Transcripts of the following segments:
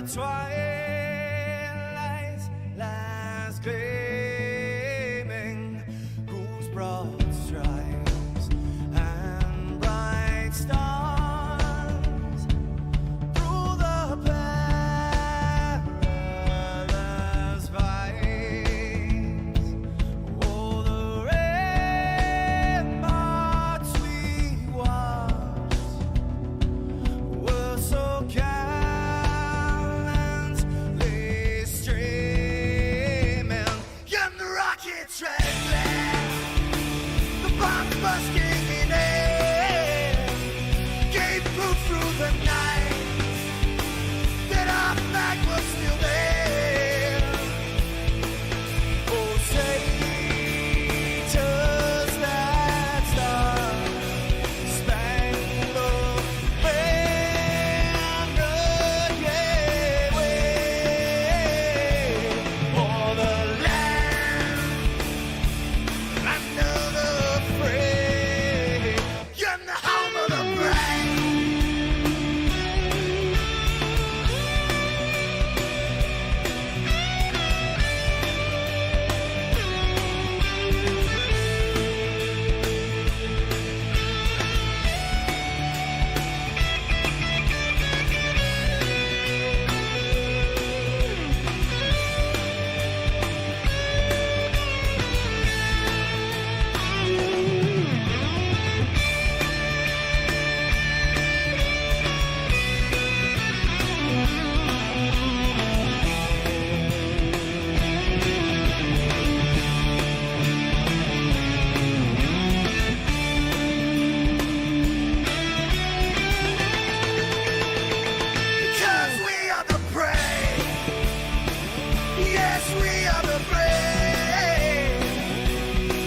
the twilight's last gleaming, whose broad stripes and bright stars through the perilous fights, oh, the ramparts we watched were so gallantly streaming, and the rockets trembling, the bombs bursting in air, gave proof through the night that our flag was still there. Oh, say, does that star-spangled banner yet wave o'er the land under the fray, and the home of the brave? Because we are the brave. Yes, we are the brave.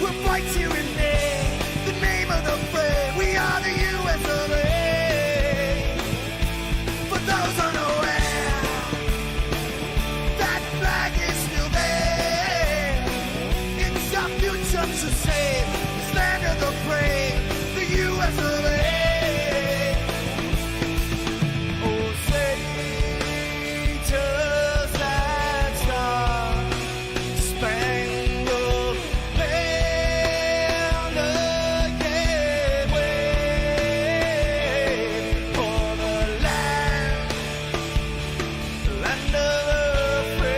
We'll fight to rename the name of the brave. We are the US of A. For those unaware, that flag is still there. It's our future to save this land of the brave, the US of A. Oh, say, does that star-spangled banner yet wave o'er the land of the free,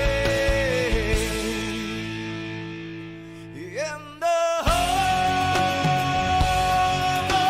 and the home of the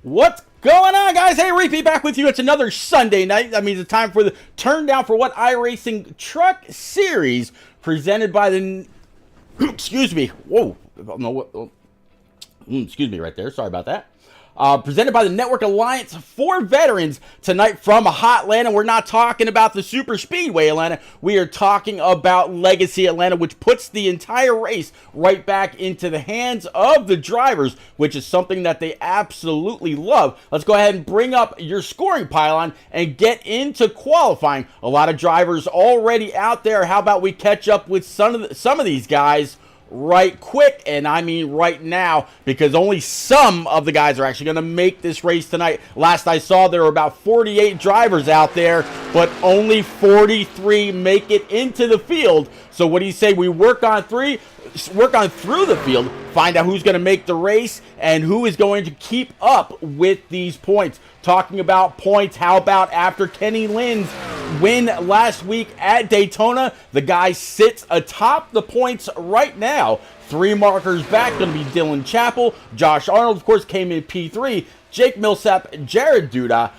What's going on, guys? Hey, Repeat back with you. It's another Sunday night. That means it's time for the turn down for what iRacing Truck Series presented by the... excuse me. Whoa. No, excuse me right there. Sorry about that. Presented by the Network Alliance for Veterans tonight from Hot Atlanta. We're not talking about the Super Speedway Atlanta. We are talking about Legacy Atlanta, which puts the entire race right back into the hands of the drivers, which is something that they absolutely love. Let's go ahead and bring up your scoring pylon and get into qualifying. A lot of drivers already out there. How about we catch up with some of these guys right quick, and I mean right now, because only some of the guys are actually going to make this race tonight. Last I saw, there were about 48 drivers out there, but only 43 make it into the field. So what do you say we work on through the field, find out who's going to make the race and who is going to keep up with these points. Talking about points, how about after Kenny Lynn's win last week at Daytona, the guy sits atop the points right now. 3 markers back, going to be Dylan Chappell. Josh Arnold, of course, came in P3. Jake Millsap, Jared Duda,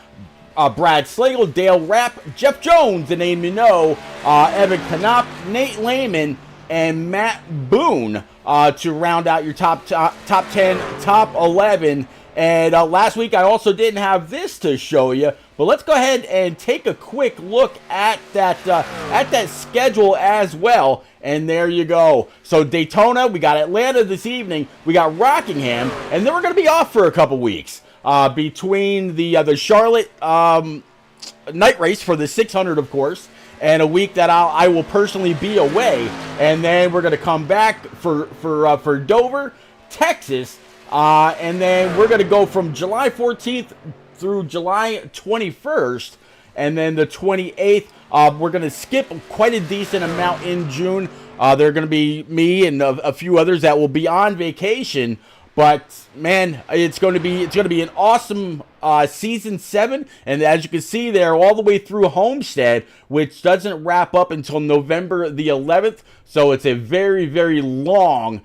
Brad Slagle, Dale Rapp, Jeff Jones, the name you know, Evan Knopp, Nate Lehman, and Matt Boone to round out your top 10, top 11. And last week I also didn't have this to show you, but let's go ahead and take a quick look at that schedule as well. And there you go. So Daytona, we got Atlanta this evening, we got Rockingham, and then we're going to be off for a couple weeks between the Charlotte night race for the 600, of course, and a week that I will personally be away, and then we're going to come back for Dover, Texas. And then we're going to go from July 14th through July 21st. And then the 28th, we're going to skip quite a decent amount in June. There are going to be me and a few others that will be on vacation. But man, it's going to be an awesome season 7, and as you can see there, all the way through Homestead, which doesn't wrap up until November the 11th. So it's a very, very long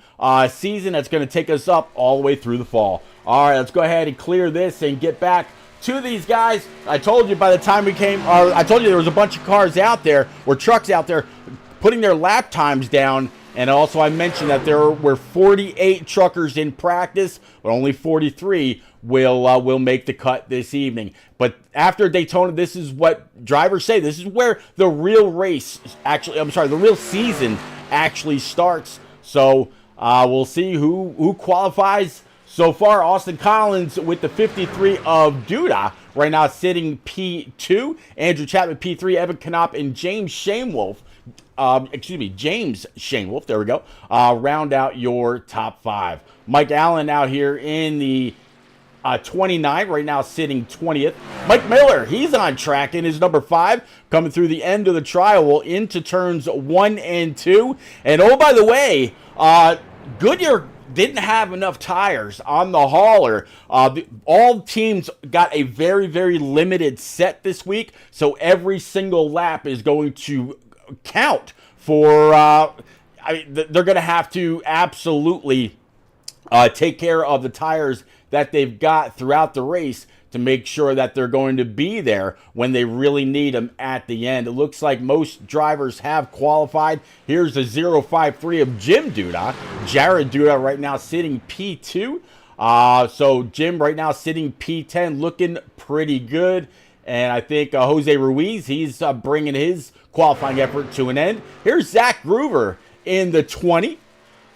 season that's going to take us up all the way through the fall. All right, let's go ahead and clear this and get back to these guys. I told you by the time we came, I told you there was a bunch of cars out there, or trucks out there, putting their lap times down. And also I mentioned that there were 48 truckers in practice, but only 43 will make the cut this evening. But after Daytona, this is what drivers say. This is where the real race the real season actually starts. So we'll see who qualifies. So far, Austin Collins with the 53 of Duda, right now sitting P2. Andrew Chapman P3, Evan Knopp, and James Shamewolf. James Shanewolf, there we go, round out your top 5. Mike Allen out here in the 29, right now sitting 20th. Mike Miller, he's on track in his number 5, coming through the end of the trial into turns 1 and 2. And oh, by the way, Goodyear didn't have enough tires on the hauler. All teams got a very, very limited set this week, so every single lap is going to count for they're going to have to absolutely take care of the tires that they've got throughout the race to make sure that they're going to be there when they really need them at the end. It looks like most drivers have qualified. Here's the 053 of Jim Duda. Jared Duda right now sitting P2. So Jim right now sitting P10, looking pretty good. And I think Jose Ruiz, he's bringing his qualifying effort to an end. Here's Zach Groover in the 20.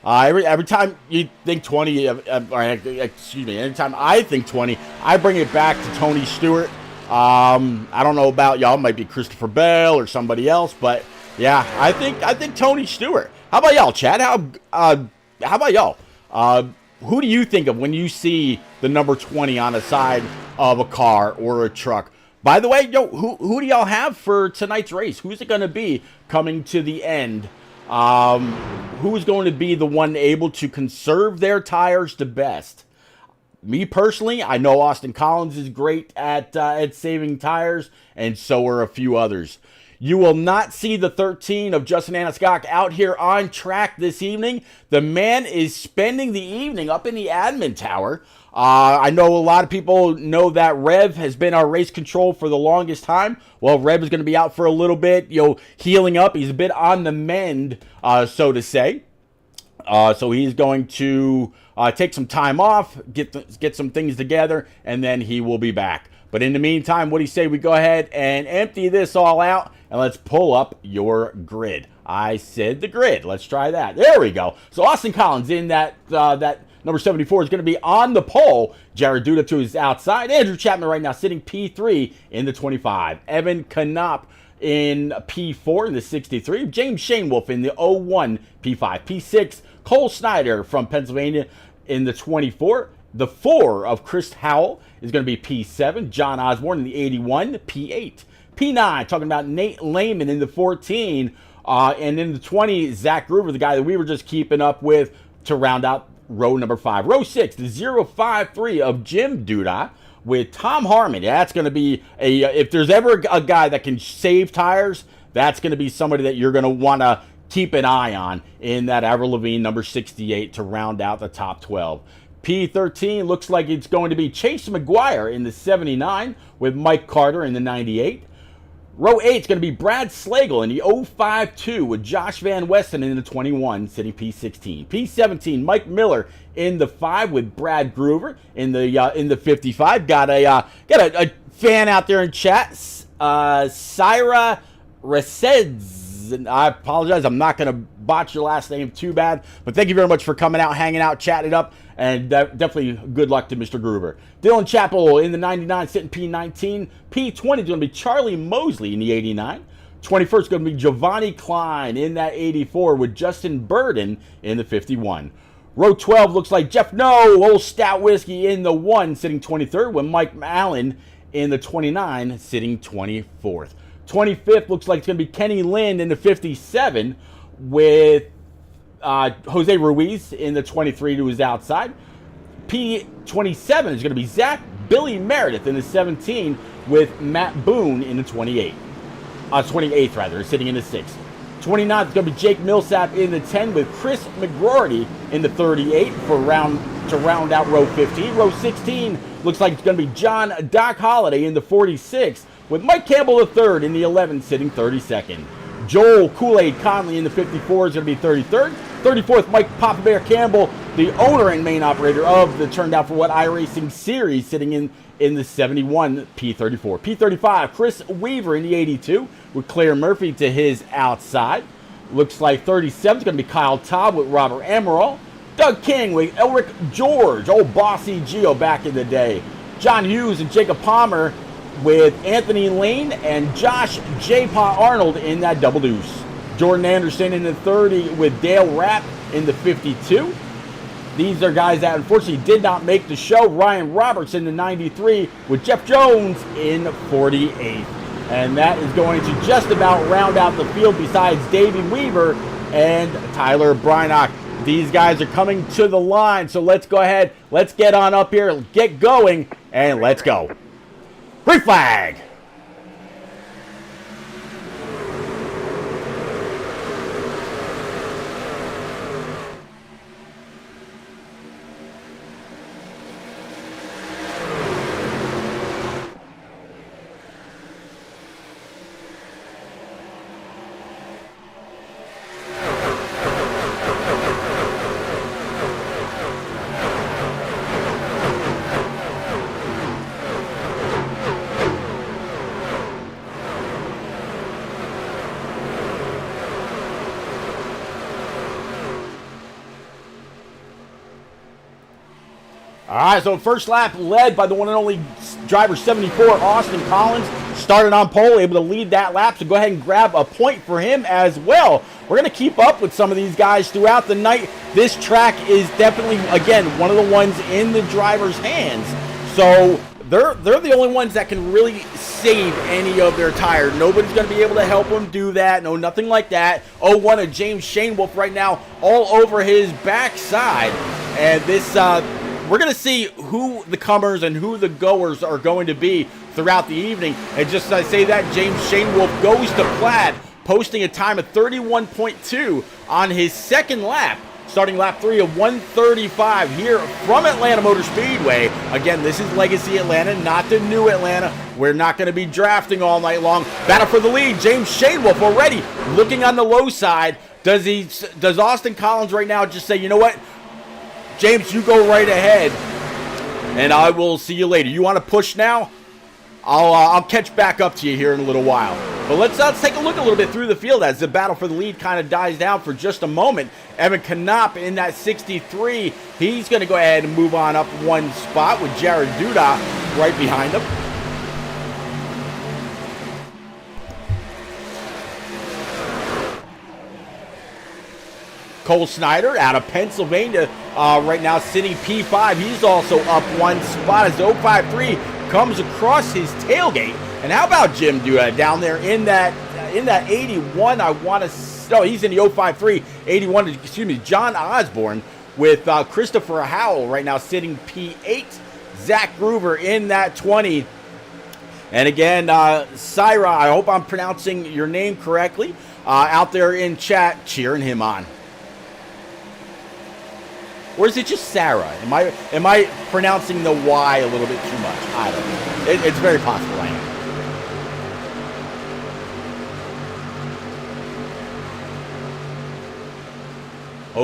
Every time you think 20, anytime I think 20, I bring it back to Tony Stewart. I don't know about y'all, it might be Christopher Bell or somebody else, but yeah, I think Tony Stewart. How about y'all, Chad? How about y'all? Who do you think of when you see the number 20 on the side of a car or a truck? By the way, who do y'all have for tonight's race? Who's it going to be coming to the end? Who's going to be the one able to conserve their tires the best? Me personally, I know Austin Collins is great at saving tires, and so are a few others. You will not see the 13 of Justin Aniscock out here on track this evening. The man is spending the evening up in the admin tower. I know a lot of people know that Rev has been our race control for the longest time. Well, Rev is going to be out for a little bit, healing up. He's a bit on the mend, so to say. So he's going to take some time off, get some things together, and then he will be back. But in the meantime, what do you say we go ahead and empty this all out, and let's pull up your grid. I said the grid. Let's try that. There we go. So Austin Collins in that number 74 is going to be on the pole. Jared Duda to his outside. Andrew Chapman right now sitting P3 in the 25. Evan Knopp in P4 in the 63. James Shanewolf in the 01 P5. P6, Cole Snyder from Pennsylvania in the 24. The 4 of Chris Howell is going to be P7. John Osborne in the 81, P8. P9, talking about Nate Lehman in the 14. And in the 20, Zach Groover, the guy that we were just keeping up with to round out row number 5. Row 6, the 053 of Jim Duda with Tom Harmon. That's going to be if there's ever a guy that can save tires, that's going to be somebody that you're going to want to keep an eye on in that Avril Lavigne number 68 to round out the top 12. P13 looks like it's going to be Chase McGuire in the 79 with Mike Carter in the 98. Row 8 is going to be Brad Slagle in the 052 with Josh Van Westen in the 21, sitting P16. P17, Mike Miller in the 5 with Brad Groover in the 55. Got a fan out there in chat, Syra Reseds. I apologize, I'm not going to botch your last name too bad, but thank you very much for coming out, hanging out, chatting it up, and definitely good luck to Mr. Groover. Dylan Chappell in the 99, sitting P19. P20 is going to be Charlie Mosley in the 89. 21st is going to be Giovanni Klein in that 84 with Justin Burden in the 51. Row 12 looks like Jeff No, Old Stout Whiskey in the 1, sitting 23rd, with Mike Allen in the 29, sitting 24th. 25th looks like it's going to be Kenny Lynn in the 57 with Jose Ruiz in the 23 to his outside. P27 is going to be Zach Billy Meredith in the 17 with Matt Boone in the 28th rather, sitting in the 6th. 29th is going to be Jake Millsap in the 10 with Chris McGroarty in the 38 to round out row 15. Row 16 looks like it's going to be John Doc Holliday in the 46 with Mike Campbell III in the 11 sitting 32nd. Joel Kool-Aid Conley in the 54 is going to be 33rd. 34th, Mike Papa Bear Campbell, the owner and main operator of the Turned Out For What iRacing series, sitting in the 71 P34. P35, Chris Weaver in the 82 with Claire Murphy to his outside. Looks like 37 is going to be Kyle Todd with Robert Amaral. Doug King with Elric George, old Bossy Geo back in the day. John Hughes and Jacob Palmer with Anthony Lane and Josh J. Pa Arnold in that double deuce. Jordan Anderson in the 30 with Dale Rapp in the 52. These are guys that unfortunately did not make the show. Ryan Roberts in the 93 with Jeff Jones in 48th. And that is going to just about round out the field besides Davey Weaver and Tyler Brynock. These guys are coming to the line, so let's go ahead. Let's get on up here, get going, and let's go. Green flag! All right, so first lap led by the one and only driver 74, Austin Collins. Started on pole, able to lead that lap, so go ahead and grab a point for him as well. We're going to keep up with some of these guys throughout the night. This track is definitely, again, one of the ones in the driver's hands. So they're the only ones that can really save any of their tires. Nobody's going to be able to help them do that. No, nothing like that. 01 of James Shanewolf right now all over his backside. And this... we're going to see who the comers and who the goers are going to be throughout the evening. And just as I say that, James Shanewolf goes to Plaid, posting a time of 31.2 on his second lap, starting lap 3 of 135 here from Atlanta Motor Speedway. Again, this is Legacy Atlanta, not the new Atlanta. We're not going to be drafting all night long. Battle for the lead. James Shanewolf already looking on the low side. Does Austin Collins right now just say, you know what? James, you go right ahead, and I will see you later. You want to push now? I'll catch back up to you here in a little while. But let's take a look a little bit through the field as the battle for the lead kind of dies down for just a moment. Evan Knopp in that 63. He's going to go ahead and move on up one spot with Jared Duda right behind him. Cole Snyder out of Pennsylvania right now sitting P5. He's also up one spot as 053 comes across his tailgate. And how about Jim Duda down there in that 81? I want to. No, he's in the 053, 81. Excuse me, John Osborne with Christopher Howell right now sitting P8. Zach Groover in that 20. And again, Syra, I hope I'm pronouncing your name correctly, out there in chat cheering him on. Or is it just Sarah? Am I pronouncing the Y a little bit too much? I don't know. It's very possible I am.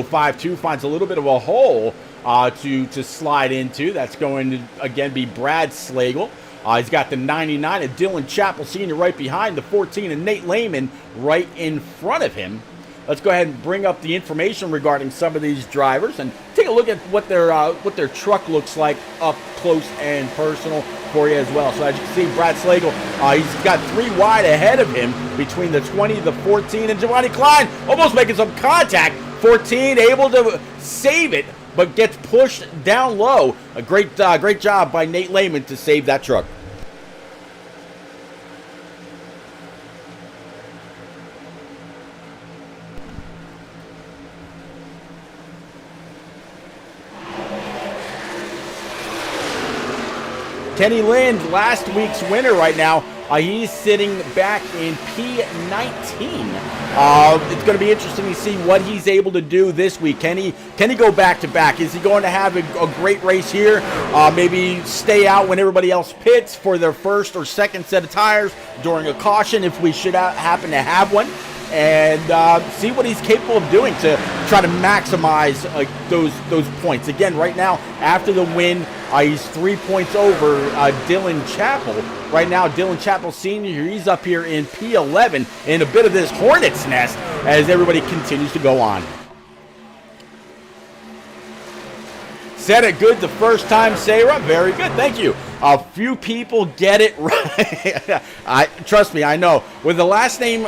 .052 finds a little bit of a hole to slide into. That's going to, again, be Brad Slagle. He's got the 99 of Dylan Chappell Sr. right behind, the 14 of Nate Lehman right in front of him. Let's go ahead and bring up the information regarding some of these drivers and take a look at what their truck looks like up close and personal for you as well. So as you can see, Brad Slagle, he's got 3 wide ahead of him between the 20, the 14, and Giovanni Klein almost making some contact. 14 able to save it, but gets pushed down low. A great job by Nate Lehman to save that truck. Kenny Lind, last week's winner right now. He's sitting back in P19. It's going to be interesting to see what he's able to do this week. Can he go back-to-back? Is he going to have a great race here? Maybe stay out when everybody else pits for their first or second set of tires during a caution if we should happen to have one? And see what he's capable of doing to try to maximize those points. Again, right now, after the win, he's 3 points over Dylan Chappell. Right now, Dylan Chappell Sr., he's up here in P11 in a bit of this hornet's nest as everybody continues to go on. Said it good the first time, Sarah. Very good. Thank you. A few people get it right. Trust me, I know. With the last name...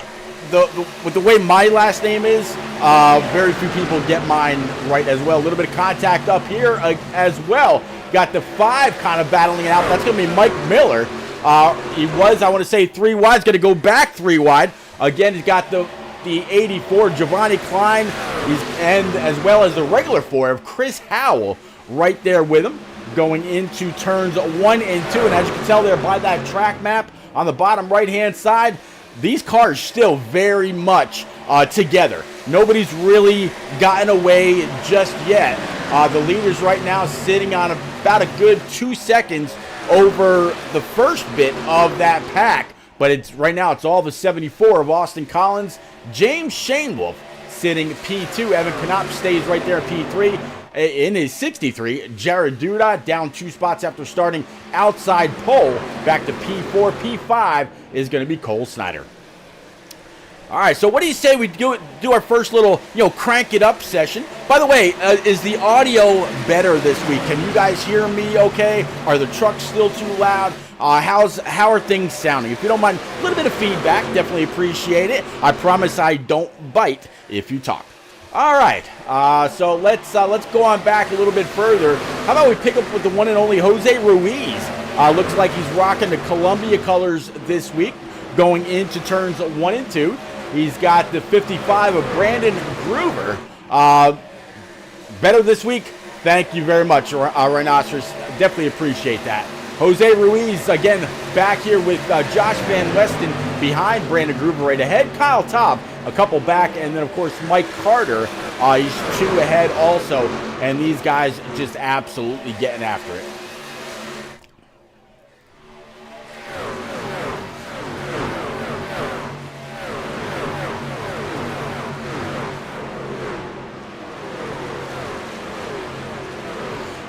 with the way my last name is, very few people get mine right as well. A little bit of contact up here as well. Got the 5 kind of battling it out. That's going to be Mike Miller. He was, I want to say, 3 wide. He's going to go back 3 wide. Again, he's got the 84, Giovanni Klein, and as well as the regular 4 of Chris Howell right there with him, going into turns 1 and 2. And as you can tell there by that track map on the bottom right-hand side, these cars still very much together. Nobody's really gotten away just yet. The leaders right now sitting on about a good 2 seconds over the first bit of that pack. But right now it's all the 74 of Austin Collins. James Shanewoolf sitting P2. Evan Knopp stays right there at P3. In his 63, Jared Duda down 2 spots after starting outside pole. Back to P4. P5 is going to be Cole Snyder. All right, so what do you say we do our first little, crank it up session? By the way, is the audio better this week? Can you guys hear me okay? Are the trucks still too loud? How are things sounding? If you don't mind, a little bit of feedback, definitely appreciate it. I promise I don't bite if you talk. All right, so let's go on back a little bit further. How about we pick up with the one and only Jose Ruiz? Looks like he's rocking the Columbia colors this week, going into turns 1 and 2. He's got the 55 of Brandon Groover. Better this week? Thank you very much, Rhinoceros. Definitely appreciate that. Jose Ruiz, again, back here with Josh Van Weston behind Brandon Groover right ahead. Kyle Taub, a couple back. And then, of course, Mike Carter. He's 2 ahead also. And these guys just absolutely getting after it.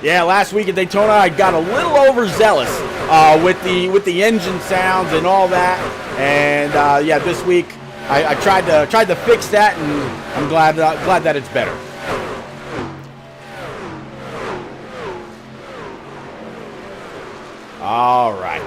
Yeah, last week at Daytona, I got a little overzealous with the engine sounds and all that, and yeah, this week I tried to fix that, and I'm glad that it's better. All right,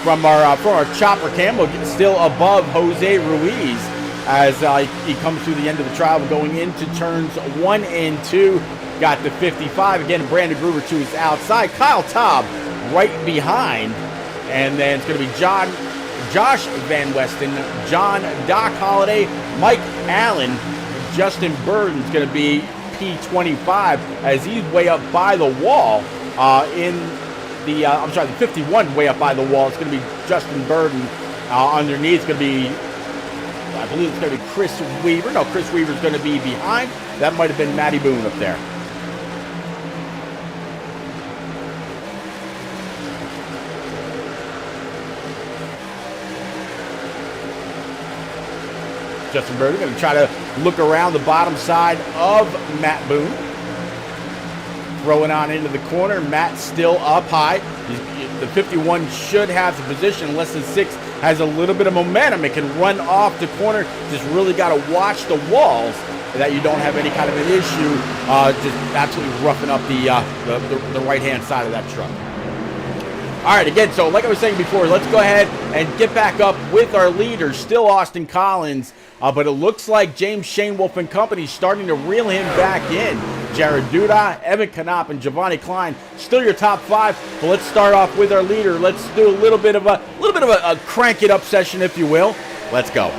from our chopper cam, we'll get still above Jose Ruiz. as he comes through the end of the trial, going into turns 1 and 2. Got the 55. Again, Brandon Gruber to his outside. Kyle Taub right behind. And then it's going to be Josh Van Westen, John Doc Holliday, Mike Allen, Justin Burden's going to be P25 as he's way up by the wall in the, the 51 way up by the wall. It's going to be Justin Burden. Underneath it's going to be, I believe it's going to be Chris Weaver. No, Chris Weaver's going to be behind. That might have been Matty Boone up there. Justin Burden going to try to look around the bottom side of Matt Boone. Throwing on into the corner. Matt still up high. The 51 should have the position. Less than 6 has a little bit of momentum. It can run off the corner. Just really got to watch the walls that you don't have any kind of an issue. Just absolutely roughing up the right-hand side of that truck. All right, again, so like I was saying before, let's go ahead and get back up with our leaders. Still Austin Collins, but it looks like James Shane Wolf and company starting to reel him back in. Jared Duda, Evan Knopp, and Giovanni Klein still your top 5. But let's start off with our leader. Let's do a little bit of a crank it up session, if you will. Let's go.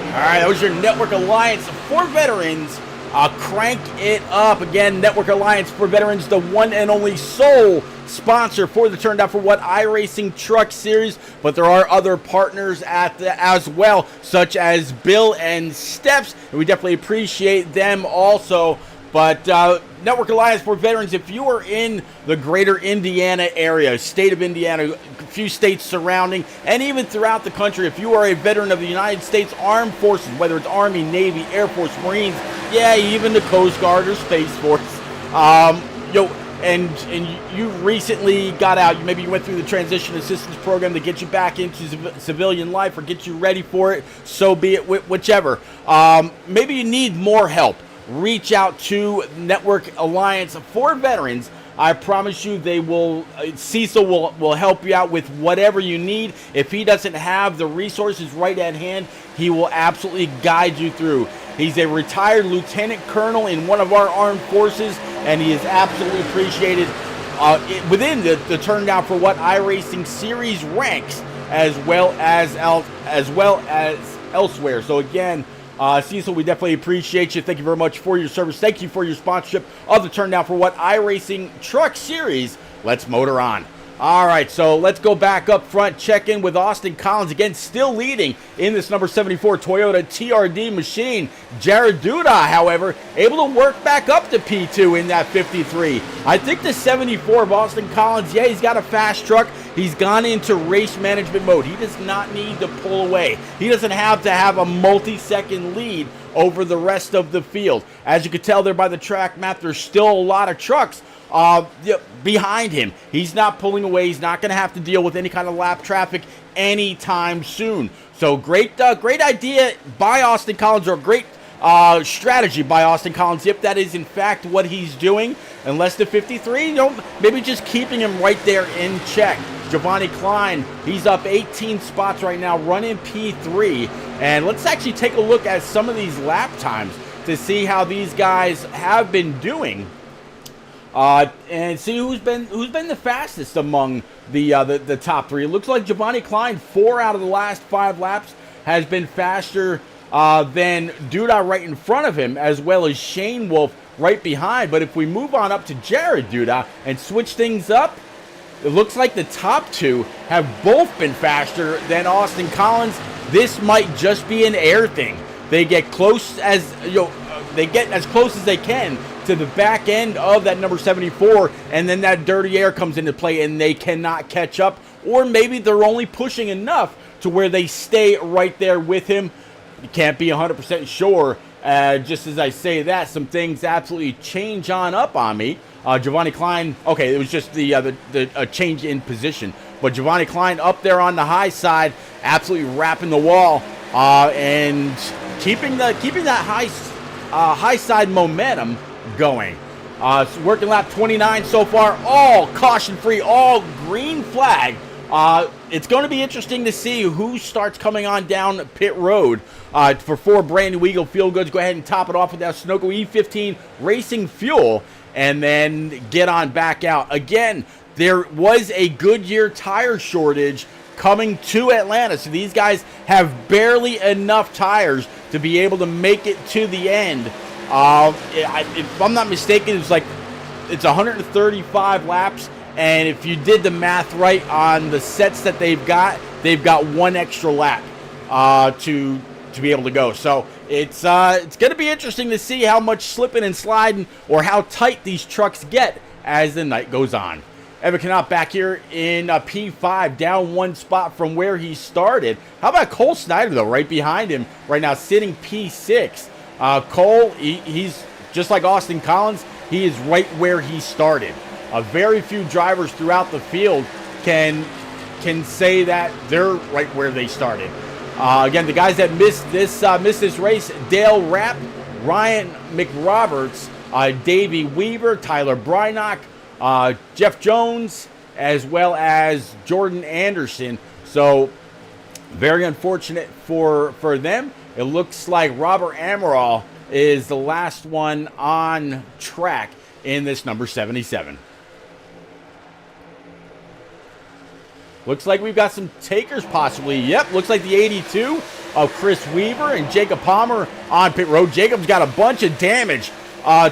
All right, that was your Network Alliance for Veterans. Crank it up. Again, Network Alliance for Veterans, the one and only sole sponsor for the Turned Out for What iRacing Truck Series, but there are other partners as well, such as Bill and Steps, and we definitely appreciate them also. But Network Alliance for Veterans, if you are in the greater Indiana area, state of Indiana, a few states surrounding, and even throughout the country, if you are a veteran of the United States Armed Forces, whether it's Army, Navy, Air Force, Marines, yeah, even the Coast Guard or Space Force, and you recently got out, maybe you went through the transition assistance program to get you back into civilian life or get you ready for it, so be it, whichever. Maybe you need more help. Reach out to Network Alliance for Veterans. I promise you Cecil will help you out with whatever you need. If he doesn't have the resources right at hand, he will absolutely guide you through. He's a retired lieutenant colonel in one of our armed forces, and he is absolutely appreciated within the Turned Out for What iRacing series ranks, as well as elsewhere. So again, Cecil, we definitely appreciate you. Thank you very much for your service. Thank you for your sponsorship of the Turned Out for What iRacing Truck Series. Let's motor on. All right, so let's go back up front, check in with Austin Collins, again, still leading in this number 74 Toyota TRD machine. Jared Duda, however, able to work back up to P2 in that 53. I think the 74 of Austin Collins, yeah, he's got a fast truck. He's gone into race management mode. He does not need to pull away. He doesn't have to have a multi-second lead over the rest of the field. As you can tell there by the track map, there's still a lot of trucks behind him. He's not pulling away. He's not going to have to deal with any kind of lap traffic anytime soon. So great idea by Austin Collins, or great strategy by Austin Collins, if that is in fact what he's doing. Unless the 53, maybe just keeping him right there in check. Giovanni Klein, he's up 18 spots right now, running P3. And let's actually take a look at some of these lap times to see how these guys have been doing. And see who's been the fastest among the top three. It looks like Giovanni Klein, 4 out of the last 5 laps, has been faster than Duda right in front of him, as well as Shane Wolf right behind. But if we move on up to Jared Duda and switch things up, it looks like the top 2 have both been faster than Austin Collins. This might just be an air thing. They get close as close as they can to the back end of that number 74, and then that dirty air comes into play and they cannot catch up, or maybe they're only pushing enough to where they stay right there with him. You can't be 100% sure. Just as I say that, some things absolutely change up on me. Giovanni Klein, okay, it was just a change in position, but Giovanni Klein up there on the high side, absolutely wrapping the wall and keeping that high side momentum going. Working lap 29 so far, all caution free, all green flag. It's going to be interesting to see who starts coming on down pit road for 4 brand new Eagle Field Goods. Go ahead and top it off with that Sunoco E15 Racing Fuel, and then get on back out. Again, there was a Goodyear tire shortage coming to Atlanta, so these guys have barely enough tires to be able to make it to the end. If I'm not mistaken, it's 135 laps, and if you did the math right on the sets that they've got 1 extra lap to be able to go. So it's going to be interesting to see how much slipping and sliding, or how tight these trucks get as the night goes on. Evan Knott back here in P5, down 1 spot from where he started. How about Cole Snyder, though, right behind him right now, sitting P6. Cole, he's just like Austin Collins. He is right where he started. Very few drivers throughout the field can say that they're right where they started. Again, the guys that missed this race: Dale Rapp, Ryan McRoberts, Davey Weaver, Tyler Brynock, Jeff Jones, as well as Jordan Anderson. So very unfortunate for them. It looks like Robert Amaral is the last one on track in this number 77. Looks like we've got some takers possibly. Yep, looks like the 82 of Chris Weaver and Jacob Palmer on pit road. Jacob's got a bunch of damage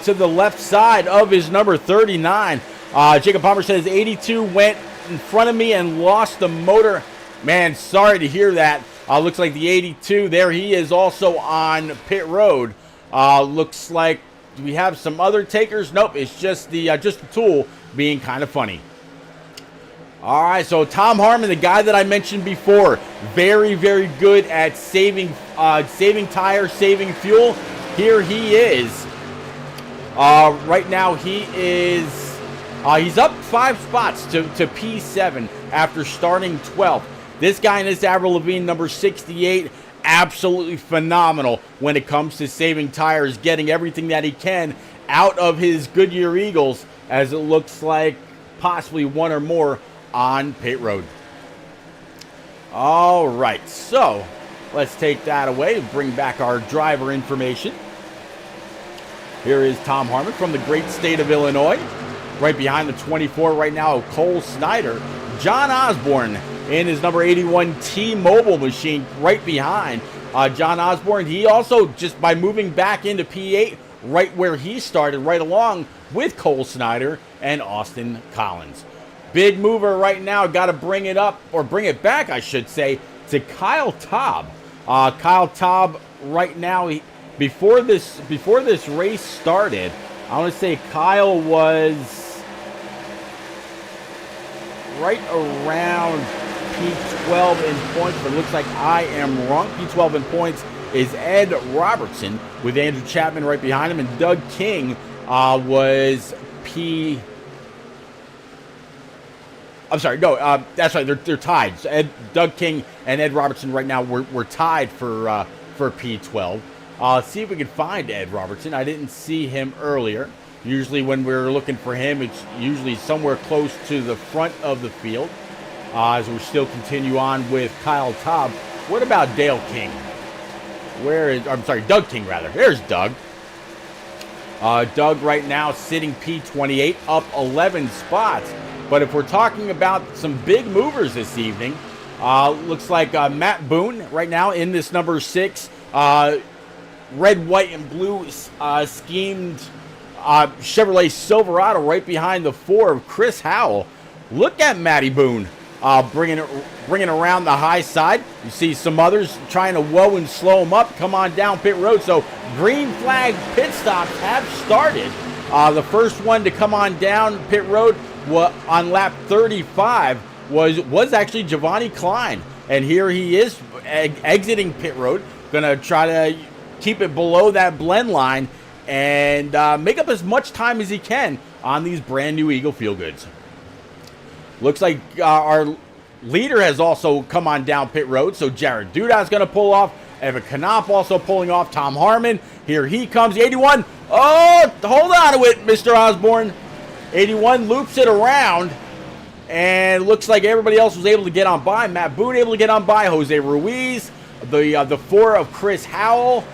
to the left side of his number 39. Jacob Palmer says 82 went in front of me and lost the motor. Man, sorry to hear that. Looks like the 82 there. He is also on pit road. Looks like, do we have some other takers? Nope, it's just the tool being kind of funny. All right, so Tom Harmon, the guy that I mentioned before, very, very good at saving tires, saving fuel. Here he is. Right now he is, he's up 5 spots to P7 after starting 12th. This guy in this Avril Lavigne, number 68, absolutely phenomenal when it comes to saving tires, getting everything that he can out of his Goodyear Eagles, as it looks like possibly one or more on pit road. All right, so let's take that away and bring back our driver information. Here is Tom Harmon from the great state of Illinois. Right behind the 24 right now, Cole Snyder. John Osborne in his number 81 T-Mobile machine right behind John Osborne. He also, just by moving back into P8, right where he started, right along with Cole Snyder and Austin Collins. Big mover right now, got to bring it up, or bring it back, I should say, to Kyle Taub. Kyle Taub right now, before this race started, I want to say Kyle was right around P12 in points, but it looks like I am wrong. P12 in points is Ed Robertson, with Andrew Chapman right behind him, and Doug King was that's right. They're tied. So Doug King and Ed Robertson right now we're tied for P12. Let's see if we can find Ed Robertson. I didn't see him earlier. Usually when we're looking for him, it's usually somewhere close to the front of the field. As we still continue on with Kyle Taub. What about Dale King? Doug King rather. There's Doug. Doug right now sitting P28, up 11 spots. But if we're talking about some big movers this evening, looks like Matt Boone right now in this number 6 red, white, and blue schemed Chevrolet Silverado right behind the 4 of Chris Howell. Look at Matty Boone bringing around the high side. You see some others trying to whoa and slow him up. Come on down pit road. So green flag pit stops have started. The first one to come on down pit road on lap 35 was actually Giovanni Klein. And here he is exiting pit road. Going to try to keep it below that blend line and make up as much time as he can on these brand new Eagle Feel Goods. Looks like our leader has also come on down pit road. So Jared Duda's going to pull off. Evan Knopf also pulling off. Tom Harmon. Here he comes. 81. Oh, hold on to it, Mr. Osborne. 81 loops it around. And looks like everybody else was able to get on by. Matt Boone able to get on by. Jose Ruiz. The 4 of Chris Howell.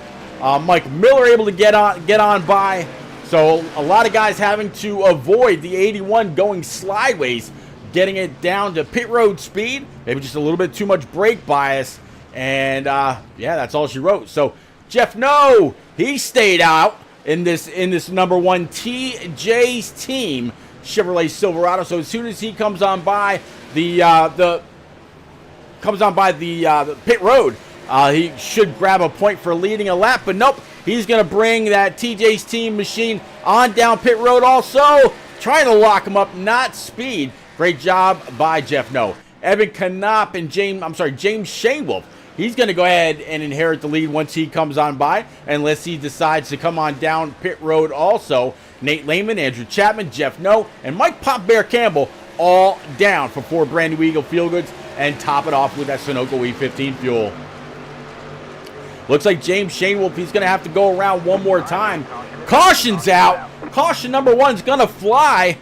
Mike Miller able to get on by. So a lot of guys having to avoid the 81 going sideways, getting it down to pit road speed. Maybe just a little bit too much brake bias. And yeah, that's all she wrote. So Jeff No, he stayed out in this number 1 TJ's team Chevrolet Silverado. So as soon as he comes on by the pit road, he should grab a point for leading a lap. But nope, he's going to bring that TJ's team machine on down pit road also, trying to lock him up, not speed. Great job by Jeff No. Evan Knopf and James Shanewolf. He's going to go ahead and inherit the lead once he comes on by, unless he decides to come on down pit road also. Nate Lehman, Andrew Chapman, Jeff No, and Mike Pop Bear Campbell all down for 4 brand new Eagle Feel Goods, and top it off with that Sunoco E15 fuel. Looks like James Shanewolf, he's going to have to go around one more time. Caution's out. Caution number 1's going to fly.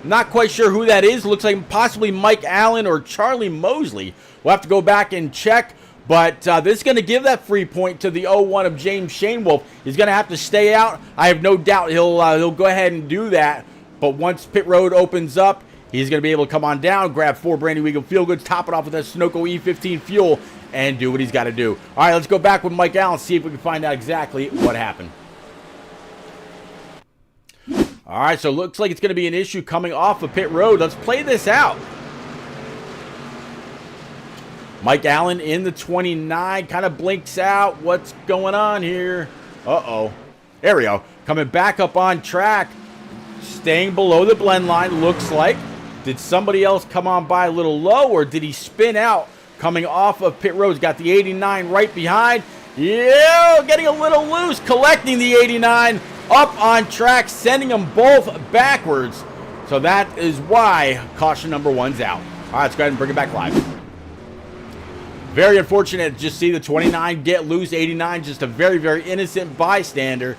Not quite sure who that is. Looks like possibly Mike Allen or Charlie Mosley. We'll have to go back and check. But this is going to give that free point to the 01 of James Shanewolf. He's going to have to stay out. I have no doubt he'll go ahead and do that. But once pit road opens up, he's going to be able to come on down, grab 4 brand new Eagle Feel Goods, top it off with that Sunoco E15 fuel, and do what he's got to do. All right, let's go back with Mike Allen, see if we can find out exactly what happened. All right, so it looks like it's going to be an issue coming off of pit road. Let's play this out. Mike Allen in the 29, kind of blinks out. What's going on here? Uh-oh. There we go. Coming back up on track. Staying below the blend line, looks like. Did somebody else come on by a little low, or did he spin out coming off of pit road? He's got the 89 right behind. Yeah, getting a little loose, collecting the 89 up on track, sending them both backwards. So that is why caution number 1's out. All right, let's go ahead and bring it back live. Very unfortunate to just see the 29 get loose. 89, just a very, very innocent bystander.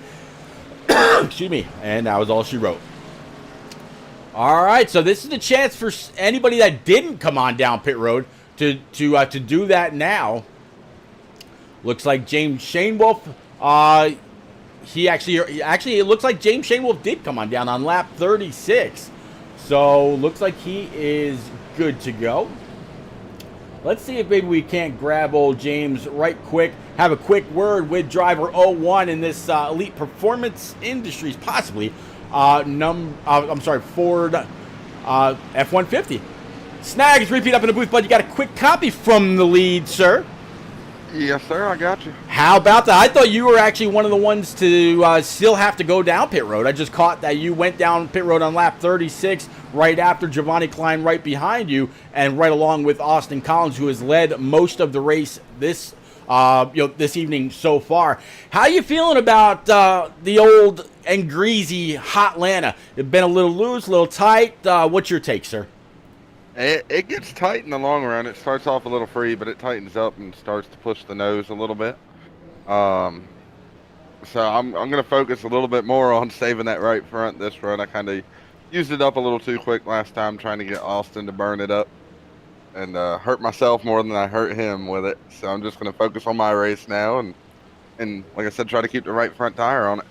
Excuse me. And that was all she wrote. All right, so this is the chance for anybody that didn't come on down pit road to do that now. Looks like James Shanewolf. He actually, it looks like James Shanewolf did come on down on lap 36. So looks like he is good to go. Let's see if maybe we can't grab old James right quick. Have a quick word with driver 01 in this Elite Performance Industries, possibly. Ford F-150. Snags, repeat up in the booth, bud. You got a quick copy from the lead, sir. Yes, sir. I got you. How about that? I thought you were actually one of the ones to still have to go down pit road. I just caught that you went down pit road on lap 36 right after Giovanni Klein right behind you, and right along with Austin Collins, who has led most of the race this this evening so far. How you feeling about the old and greasy hot Lana? It's been a little loose, a little tight. What's your take, sir? It gets tight in the long run. It starts off a little free, but it tightens up and starts to push the nose a little bit. So I'm going to focus a little bit more on saving that right front this run. I kind of used it up a little too quick last time, trying to get Austin to burn it up, and hurt myself more than I hurt him with it. So I'm just going to focus on my race now, and like I said, try to keep the right front tire on it.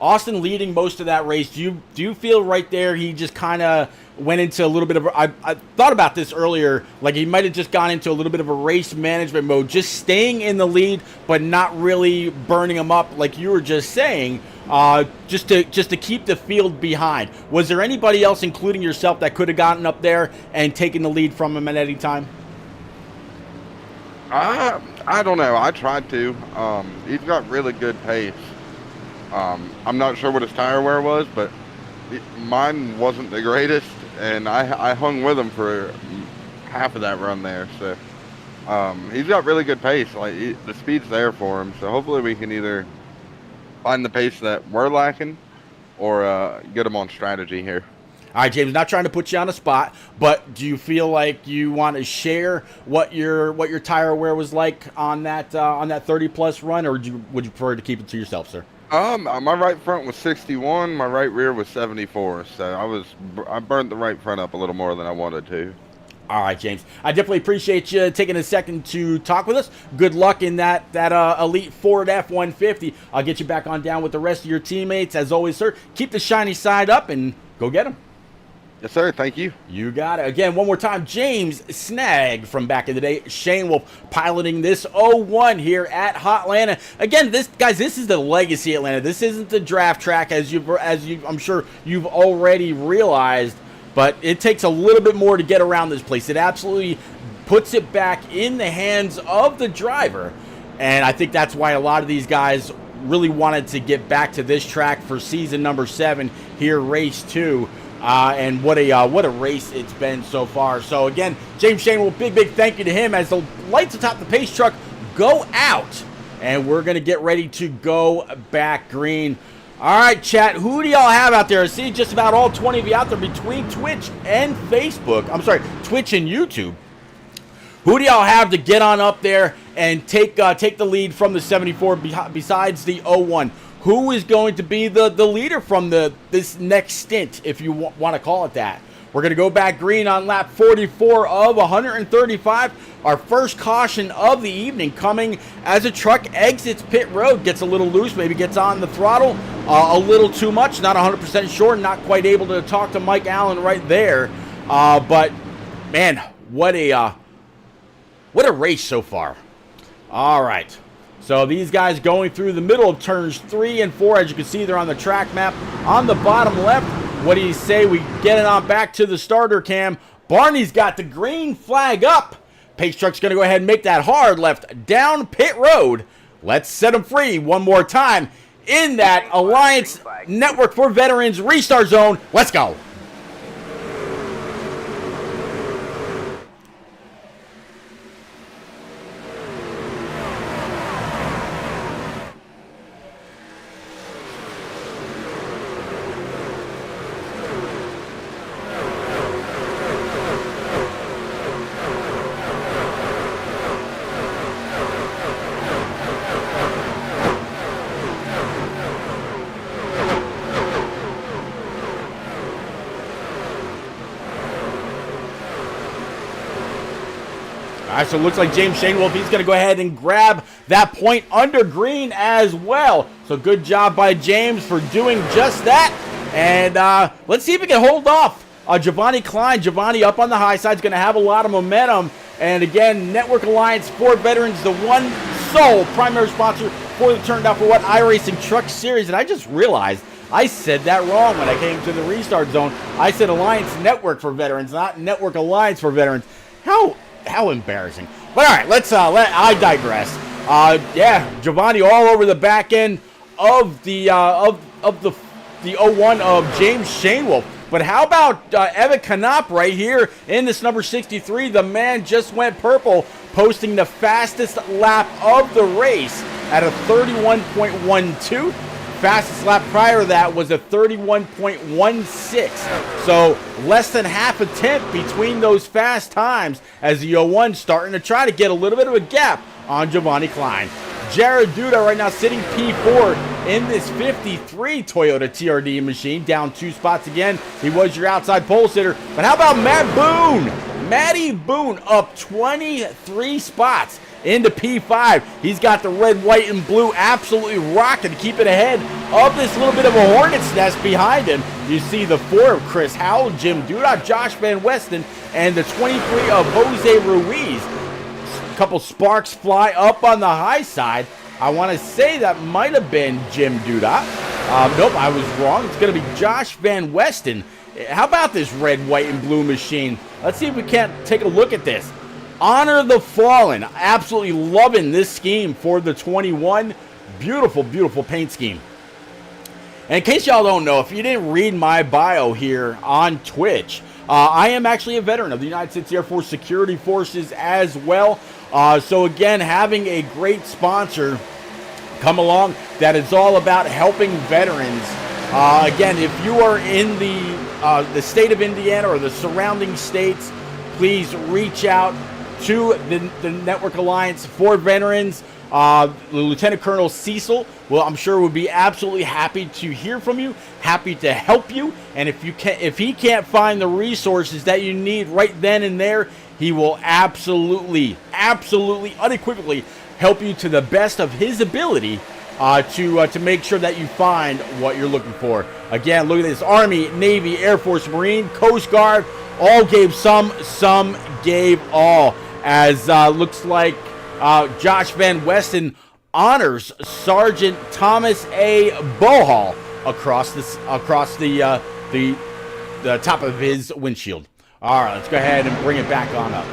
Austin leading most of that race. Do you feel right there he just kind of went into a little bit of I thought about this earlier, like he might have just gone into a little bit of a race management mode, just staying in the lead but not really burning him up like you were just saying, just to keep the field behind. Was there anybody else, including yourself, that could have gotten up there and taken the lead from him at any time? I don't know. I tried to. He's got really good pace. I'm not sure what his tire wear was, but mine wasn't the greatest, and I hung with him for half of that run there. So he's got really good pace. Like the speed's there for him. So hopefully we can either find the pace that we're lacking or get him on strategy here. All right, James, not trying to put you on the spot, but do you feel like you want to share what your tire wear was like on that 30-plus run, or would you prefer to keep it to yourself, sir? My right front was 61, my right rear was 74, so I burned the right front up a little more than I wanted to. All right, James. I definitely appreciate you taking a second to talk with us. Good luck in that Elite Ford F-150. I'll get you back on down with the rest of your teammates. As always, sir, keep the shiny side up and go get them. Yes, sir. Thank you. You got it. Again, one more time, James Snag from back in the day. Shane Wolf piloting this 01 here at Hot Atlanta. Again, this is the legacy Atlanta. This isn't the draft track, as I'm sure you've already realized. But it takes a little bit more to get around this place. It absolutely puts it back in the hands of the driver. And I think that's why a lot of these guys really wanted to get back to this track for season number 7 here, race 2. And what a race it's been so far. So again, James Shane, well, big thank you to him as the lights atop the pace truck go out, and we're gonna get ready to go back green. All right, chat, who do y'all have out there? I see just about all 20 of you out there between Twitch and Facebook. I'm sorry, Twitch and YouTube. Who do y'all have to get on up there and take the lead from the 74 besides the 01? Who is going to be the leader from this next stint, if you want to call it that? We're going to go back green on lap 44 of 135. Our first caution of the evening coming as a truck exits pit road, gets a little loose, maybe gets on the throttle a little too much. Not 100% sure, not quite able to talk to Mike Allen right there. But, man, what a race so far. All right. So these guys going through the middle of turns 3 and 4. As you can see, they're on the track map on the bottom left. what do you say we get it on back to the starter cam? Barney's got the green flag up. Pace Truck's going to go ahead and make that hard left down pit road. Let's set him free one more time in that Alliance Network for Veterans restart zone. Let's go. All right, so it looks like James Shanewolf, he's going to go ahead and grab that point under green as well. So good job by James for doing just that. And let's see if we can hold off Giovanni Klein. Giovanni up on the high side is going to have a lot of momentum. And again, Network Alliance for Veterans, the one sole primary sponsor for the Turned Out For What iRacing Truck Series. And I just realized I said that wrong when I came to the restart zone. I said Alliance Network for Veterans, not Network Alliance for Veterans. How embarrassing. But all right, I digress. Yeah, Giovanni all over the back end of the 01 of James Shanewolf. But how about Evan Canop right here in this number 63? The man just went purple, posting the fastest lap of the race at a 31.12. Fastest lap prior to that was a 31.16. So less than half a tenth between those fast times as the 01 starting to try to get a little bit of a gap on Giovanni Klein. Jared Duda right now sitting P4 in this 53 Toyota TRD machine, down 2 spots again. He was your outside pole sitter. But how about Matt Boone? Matty Boone up 23 spots into P5. He's got the red, white, and blue absolutely rocking to keep it ahead of this little bit of a hornet's nest behind him. You see the 4 of Chris Howell, Jim Dudot, Josh Van Westen, and the 23 of Jose Ruiz. A couple sparks fly up on the high side. I want to say that might have been Jim Dudot. Nope, I was wrong. It's going to be Josh Van Westen. How about this red, white, and blue machine? Let's see if we can't take a look at this. Honor the Fallen. Absolutely loving this scheme for the 21. Beautiful, beautiful paint scheme. And in case y'all don't know, if you didn't read my bio here on Twitch, I am actually a veteran of the United States Air Force Security Forces as well. So again, having a great sponsor come along that is all about helping veterans. Again, if you are in the state of Indiana or the surrounding states, please reach out to the Network Alliance for Veterans. Lieutenant Colonel Cecil, well, I'm sure would be absolutely happy to hear from you, happy to help you. And if he can't find the resources that you need right then and there, he will absolutely, unequivocally help you to the best of his ability to make sure that you find what you're looking for. Again, look at this: Army, Navy, Air Force, Marine, Coast Guard, all gave some gave all. As looks like Josh Van Westen honors Sergeant Thomas A. Bohal across the top of his windshield. All right, let's go ahead and bring it back on up.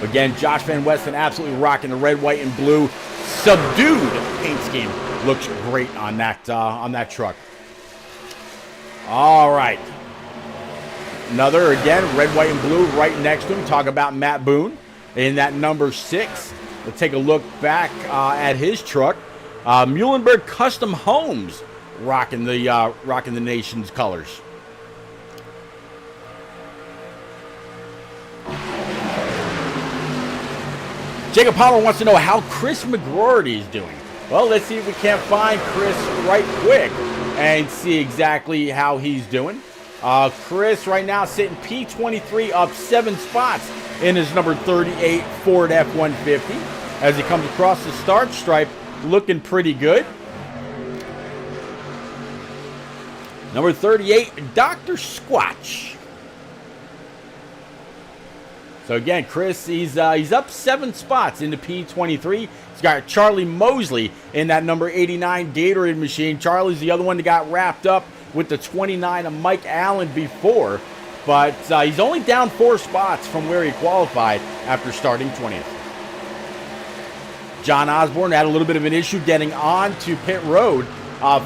Again, Josh Van Westen absolutely rocking the red, white, and blue subdued paint scheme. Looks great on that truck. All right. Another, again, red, white, and blue right next to him. Talk about Matt Boone in that number 6. Let's take a look back at his truck. Muhlenberg Custom Homes rocking the nation's colors. Jacob Palmer wants to know how Chris McGroarty is doing. Well, let's see if we can't find Chris right quick and see exactly how he's doing. Chris right now sitting P23, up 7 spots in his number 38 Ford F-150 as he comes across the start stripe, looking pretty good. Number 38, Dr. Squatch. So again, Chris, he's up 7 spots into P23. He's got Charlie Mosley in that number 89 Gatorade machine. Charlie's the other one that got wrapped up with the 29 of Mike Allen before, but he's only down 4 spots from where he qualified after starting 20th. John Osborne had a little bit of an issue getting on to pit road,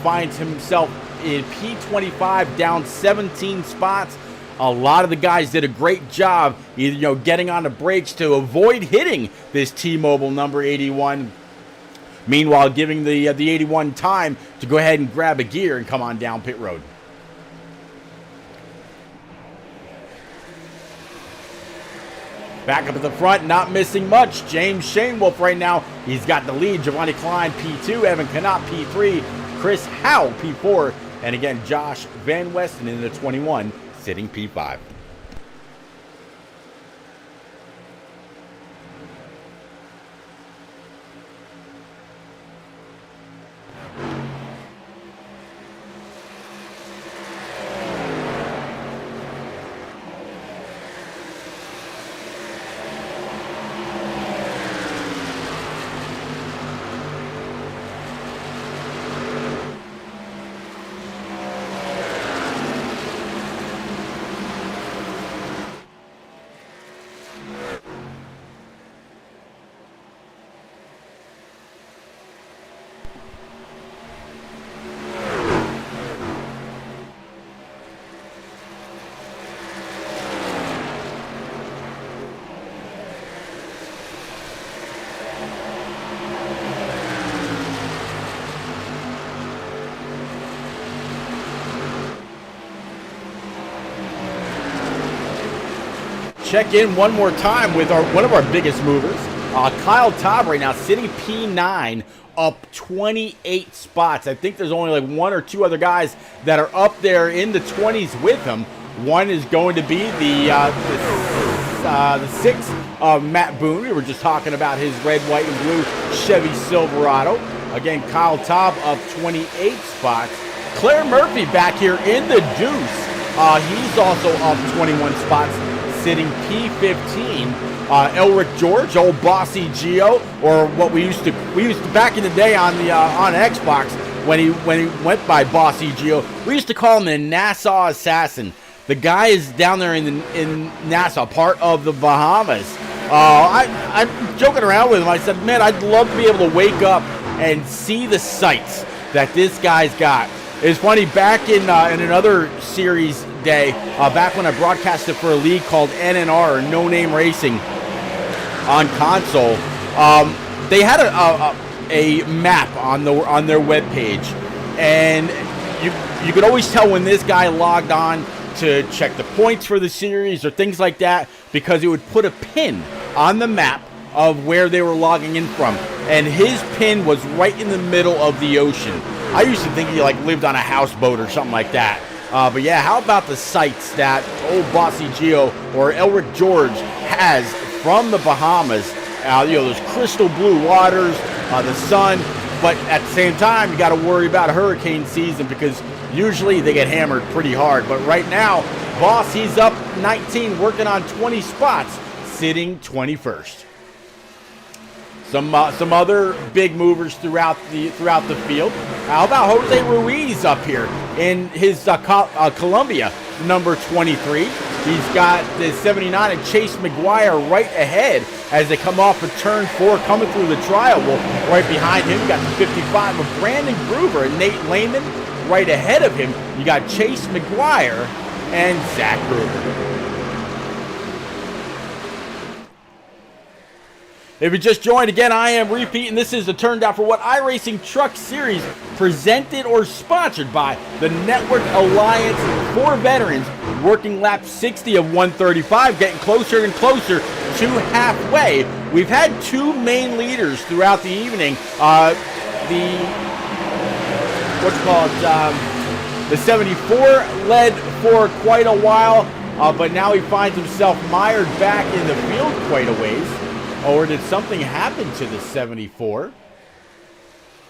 finds himself in P25, down 17 spots. A lot of the guys did a great job, getting on the brakes to avoid hitting this T-Mobile number 81. Meanwhile, giving the 81 time to go ahead and grab a gear and come on down pit road. Back up at the front, not missing much. James Shanewolf right now, he's got the lead. Giovanni Klein, P2. Evan Canott, P3. Chris Howell, P4. And again, Josh Van Westen in the 21, sitting P5. Check in one more time with one of our biggest movers, Kyle Taub right now sitting P9, up 28 spots. I think there's only like 1 or 2 other guys that are up there in the 20s with him. One is going to be the 6th of Matt Boone. We were just talking about his red, white, and blue Chevy Silverado. Again, Kyle Taub up 28 spots. Claire Murphy back here in the deuce. He's also up 21 spots, sitting P15. Elric George, old Bossy Geo, or what we used to back in the day on Xbox when he went by Bossy Geo, we used to call him the Nassau Assassin. The guy is down there in Nassau, part of the Bahamas. I'm joking around with him. I said, man, I'd love to be able to wake up and see the sights that this guy's got. It's funny, back in another series day, back when I broadcasted for a league called NNR, or No Name Racing, on console, they had a map on their webpage, and you could always tell when this guy logged on to check the points for the series or things like that, because it would put a pin on the map of where they were logging in from, and his pin was right in the middle of the ocean. I used to think he lived on a houseboat or something like that. But yeah, how about the sights that old Bossy Geo or Elric George has from the Bahamas? Those crystal blue waters, the sun, but at the same time, you got to worry about hurricane season because usually they get hammered pretty hard. But right now, Boss, he's up 19, working on 20 spots, sitting 21st. Some other big movers throughout the field. How about Jose Ruiz up here in his Columbia number 23? He's got the 79 and Chase McGuire right ahead as they come off of turn 4, coming through the trial. Well, right behind him, you got the 55 of Brandon Groover and Nate Lehman. Right ahead of him, you got Chase McGuire and Zach Groover. If you just joined, again, I am Repeat, and this is the Turned Out for What iRacing Truck Series, presented or sponsored by the Network Alliance for Veterans, working lap 60 of 135, getting closer and closer to halfway. We've had 2 main leaders throughout the evening. The 74 led for quite a while, but now he finds himself mired back in the field quite a ways. Or did something happen to the 74?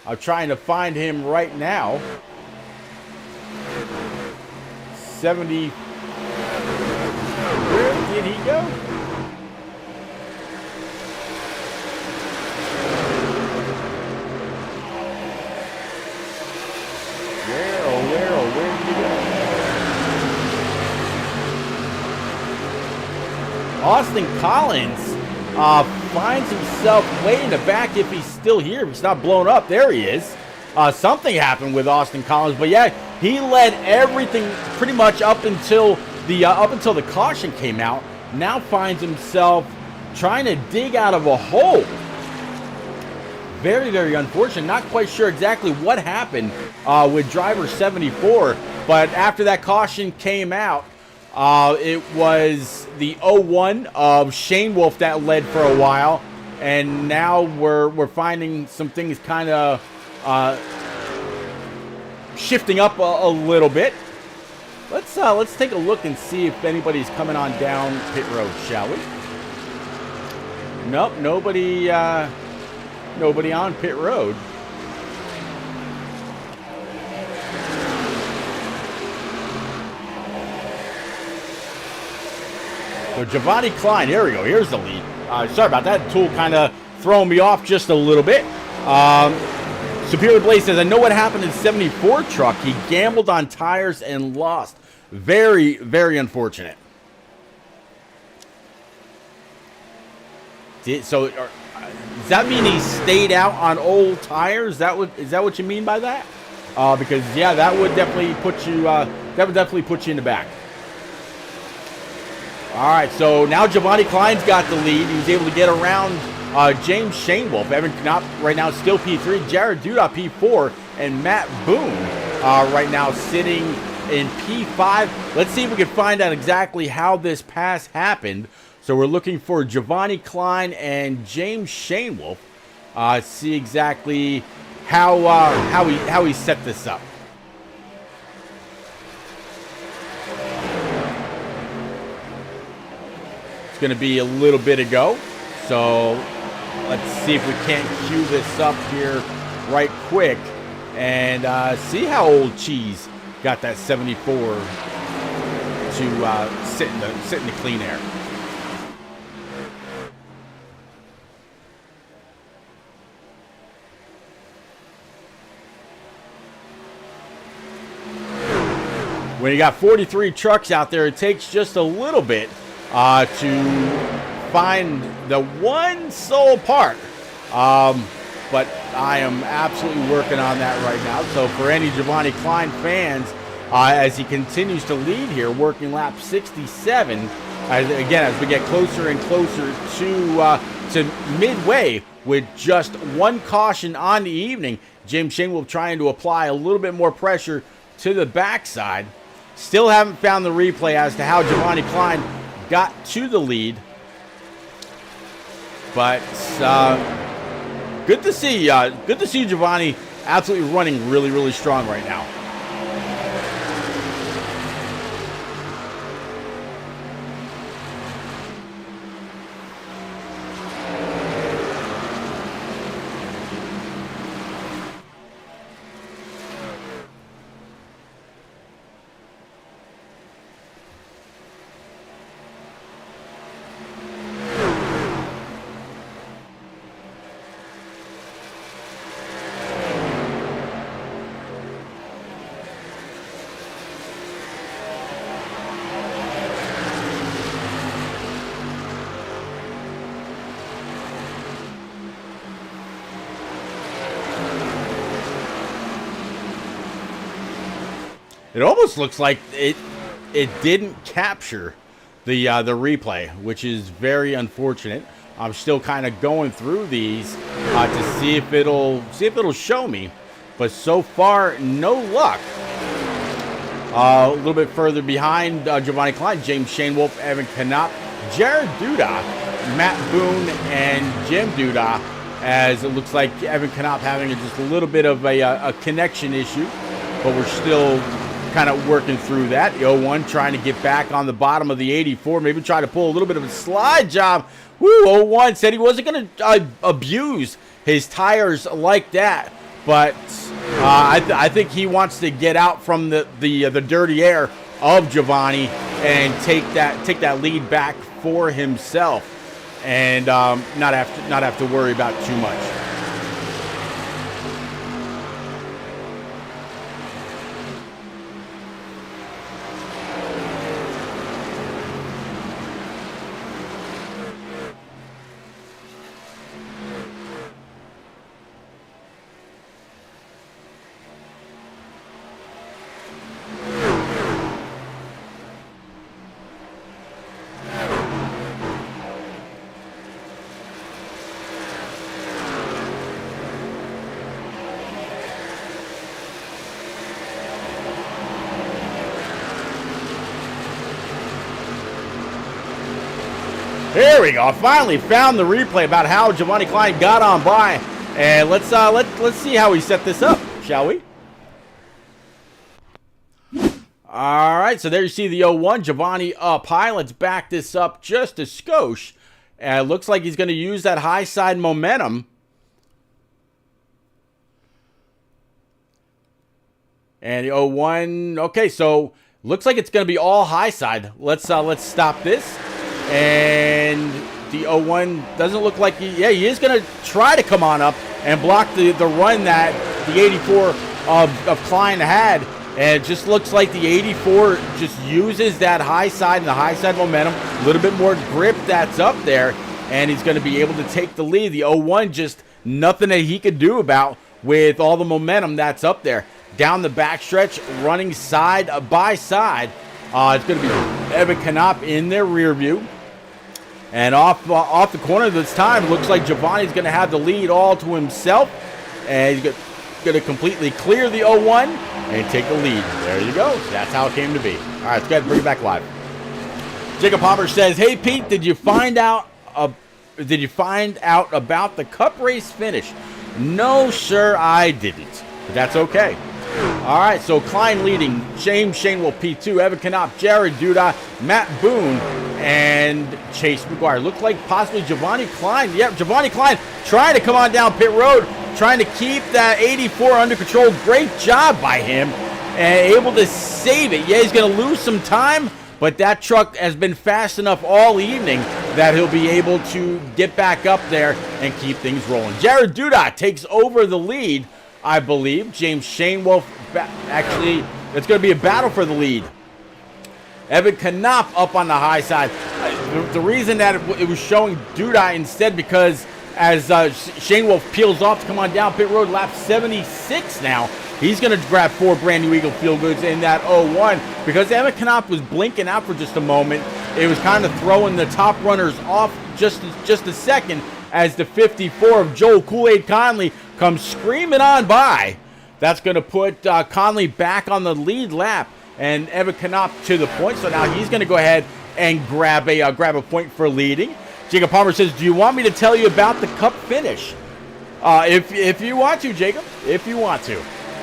I'm trying to find him right now. 70. Where did he go? Where did he go? Austin Collins finds himself way in the back if he's still here. If he's not blown up, there he is. Something happened with Austin Collins, but yeah, he led everything pretty much up until the caution came out. Now finds himself trying to dig out of a hole. Very, very unfortunate. Not quite sure exactly what happened with driver 74, but after that caution came out, it was the 01 of Shane Wolf that led for a while, and now we're finding some things kind of shifting up a little bit. Let's take a look and see if anybody's coming on down pit road, shall we? Nope, nobody on pit road. So Giovanni Klein, here we go. Here's the lead. Sorry about that. Tool kind of throwing me off just a little bit. Superior Blaze says, I know what happened in 74 truck. He gambled on tires and lost. Very, very unfortunate. So, does that mean he stayed out on old tires? Is that what you mean by that? Because yeah, that would definitely put you. In the back. All right, so now Giovanni Klein's got the lead. He was able to get around James Shane Wolf. Evan Knopp right now still P3. Jared Duda P4, and Matt Boone right now sitting in P5. Let's see if we can find out exactly how this pass happened. So we're looking for Giovanni Klein and James Shane Wolf. See exactly how he set this up. It's going to be a little bit ago, so let's see if we can't cue this up here right quick and see how old Cheese got that 74 to sit in the clean air. When you got 43 trucks out there, it takes just a little bit to find the one sole part. But I am absolutely working on that right now. So for any Giovanni Klein fans, as he continues to lead here, working lap 67, as we get closer and closer to midway with just one caution on the evening, James Shane will trying to apply a little bit more pressure to the backside. Still haven't found the replay as to how Giovanni Klein got to the lead. But good to see Giovanni absolutely running really, really strong right now. It almost looks like it didn't capture the replay, which is very unfortunate. I'm still kind of going through these to see if it'll show me, but so far no luck. A little bit further behind Giovanni Klein, James Shane Wolf, Evan Knopp, Jared Duda, Matt Boone, and Jim Duda. As it looks like Evan Knopp having just a little bit of a connection issue, but we're still kind of working through that. The 01 trying to get back on the bottom of the 84, maybe try to pull a little bit of a slide job. Woo, 01 said he wasn't going to abuse his tires like that, but I think he wants to get out from the dirty air of Giovanni and take that lead back for himself, and not have to worry about too much. Here we go. I finally found the replay about how Giovanni Klein got on by. And let's see how we set this up, shall we? All right, so there you see the 0-1. Giovanni up high. Let's back this up just a skosh. And it looks like he's going to use that high side momentum. And the 0-1. Okay, so looks like it's going to be all high side. Let's stop this. And the 0-1 doesn't look like he is going to try to come on up and block the run that the 84 of Klein had. And it just looks like the 84 just uses that high side and the high side momentum, a little bit more grip that's up there, and he's going to be able to take the lead. The 0-1 just nothing that he could do about with all the momentum that's up there. Down the backstretch, running side by side. It's going to be Evan Knopp in their rear view. And off the corner this time, looks like Giovanni's going to have the lead all to himself. And he's going to completely clear the 0-1 and take the lead. There you go. That's how it came to be. All right, let's go ahead and bring it back live. Jacob Hopper says, "Hey Pete, did you find out about the Cup race finish?" No, sir, I didn't. But that's okay. All right, so Klein leading, James Shanewell P2, Evan Knopp, Jared Duda, Matt Boone, and Chase McGuire. Looked like possibly Giovanni Klein. Yep, Giovanni Klein trying to come on down pit road, trying to keep that 84 under control. Great job by him, and able to save it. Yeah, he's going to lose some time, but that truck has been fast enough all evening that he'll be able to get back up there and keep things rolling. Jared Duda takes over the lead, I believe. James Shanewell, actually, it's going to be a battle for the lead. Evan Knopp up on the high side. The reason that it was showing Duda instead, because as Shanewell peels off to come on down pit road, lap 76 now, he's going to grab 4 brand new Eagle Field Goods in that 0-1. Because Evan Knopp was blinking out for just a moment, it was kind of throwing the top runners off just a second as the 54 of Joel Kool-Aid Conley comes screaming on by. That's going to put Conley back on the lead lap, and Evan Knopp to the point. So now he's going to go ahead and grab a point for leading. Jacob Palmer says, "Do you want me to tell you about the Cup finish?" If you want to, Jacob, if you want to.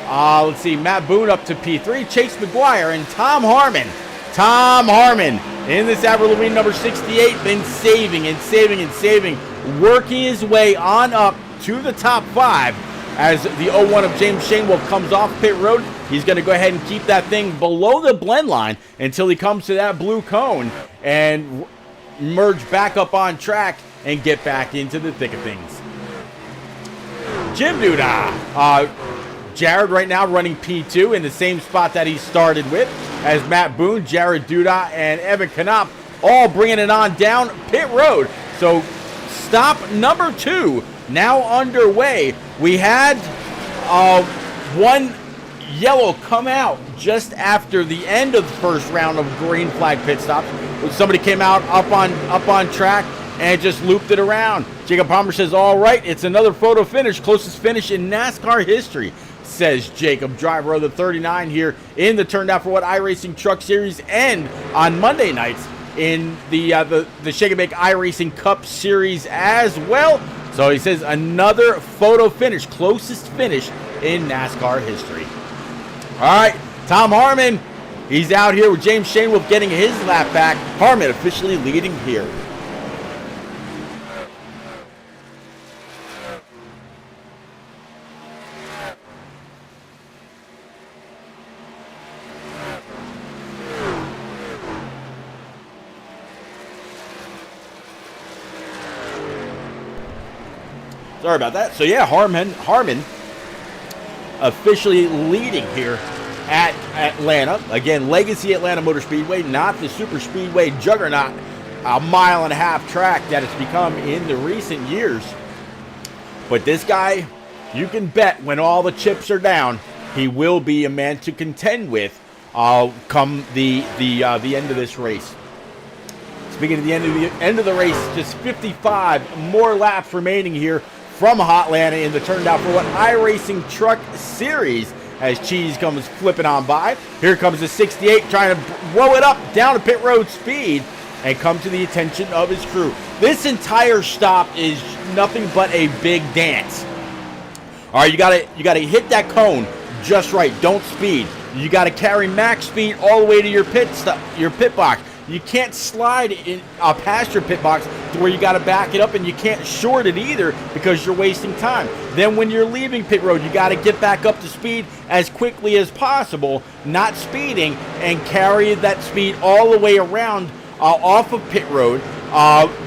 Let's see, Matt Boone up to P3, Chase McGuire, and Tom Harmon. Tom Harmon in this Avril Lavigne number 68, been saving, working his way on up to the top 5 as the 0-1 of James Shanewell comes off pit road. He's going to go ahead and keep that thing below the blend line until he comes to that blue cone and merge back up on track and get back into the thick of things. Jim Duda. Jared right now running P2 in the same spot that he started with, as Matt Boone, Jared Duda, and Evan Knopp all bringing it on down pit road. So stop number 2 now underway. We had one yellow come out just after the end of the first round of green flag pit stops. Somebody came out up on track and just looped it around. Jacob Palmer says, "All right, it's another photo finish, closest finish in NASCAR history," says Jacob, driver of the 39 here in the Turned Out For What iRacing Truck Series, and on Monday nights in the Shake and Bake iRacing Cup Series as well. So he says another photo finish, closest finish in NASCAR history. All right, Tom Harmon, he's out here with James Shanewell getting his lap back. Harmon officially leading here. Sorry about that. So yeah, Harmon officially leading here at Atlanta. Again, Legacy Atlanta Motor Speedway, not the super speedway juggernaut, a 1.5-mile track that it's become in the recent years. But this guy, you can bet when all the chips are down, he will be a man to contend with come the end of this race. Speaking of the end of the race, just 55 more laps remaining here from Hotlanta in the Turned Out For What iRacing Truck Series as Cheese comes flipping on by. Here comes the 68 trying to blow it up down to pit road speed. and come to the attention of his crew. This entire stop is nothing but a big dance. All right, you gotta hit that cone just right. Don't speed. You gotta carry max speed all the way to your pit box. You can't slide in past your pit box to where you got to back it up, and you can't short it either because you're wasting time. Then when you're leaving pit road, you got to get back up to speed as quickly as possible, not speeding, and carry that speed all the way around off of pit road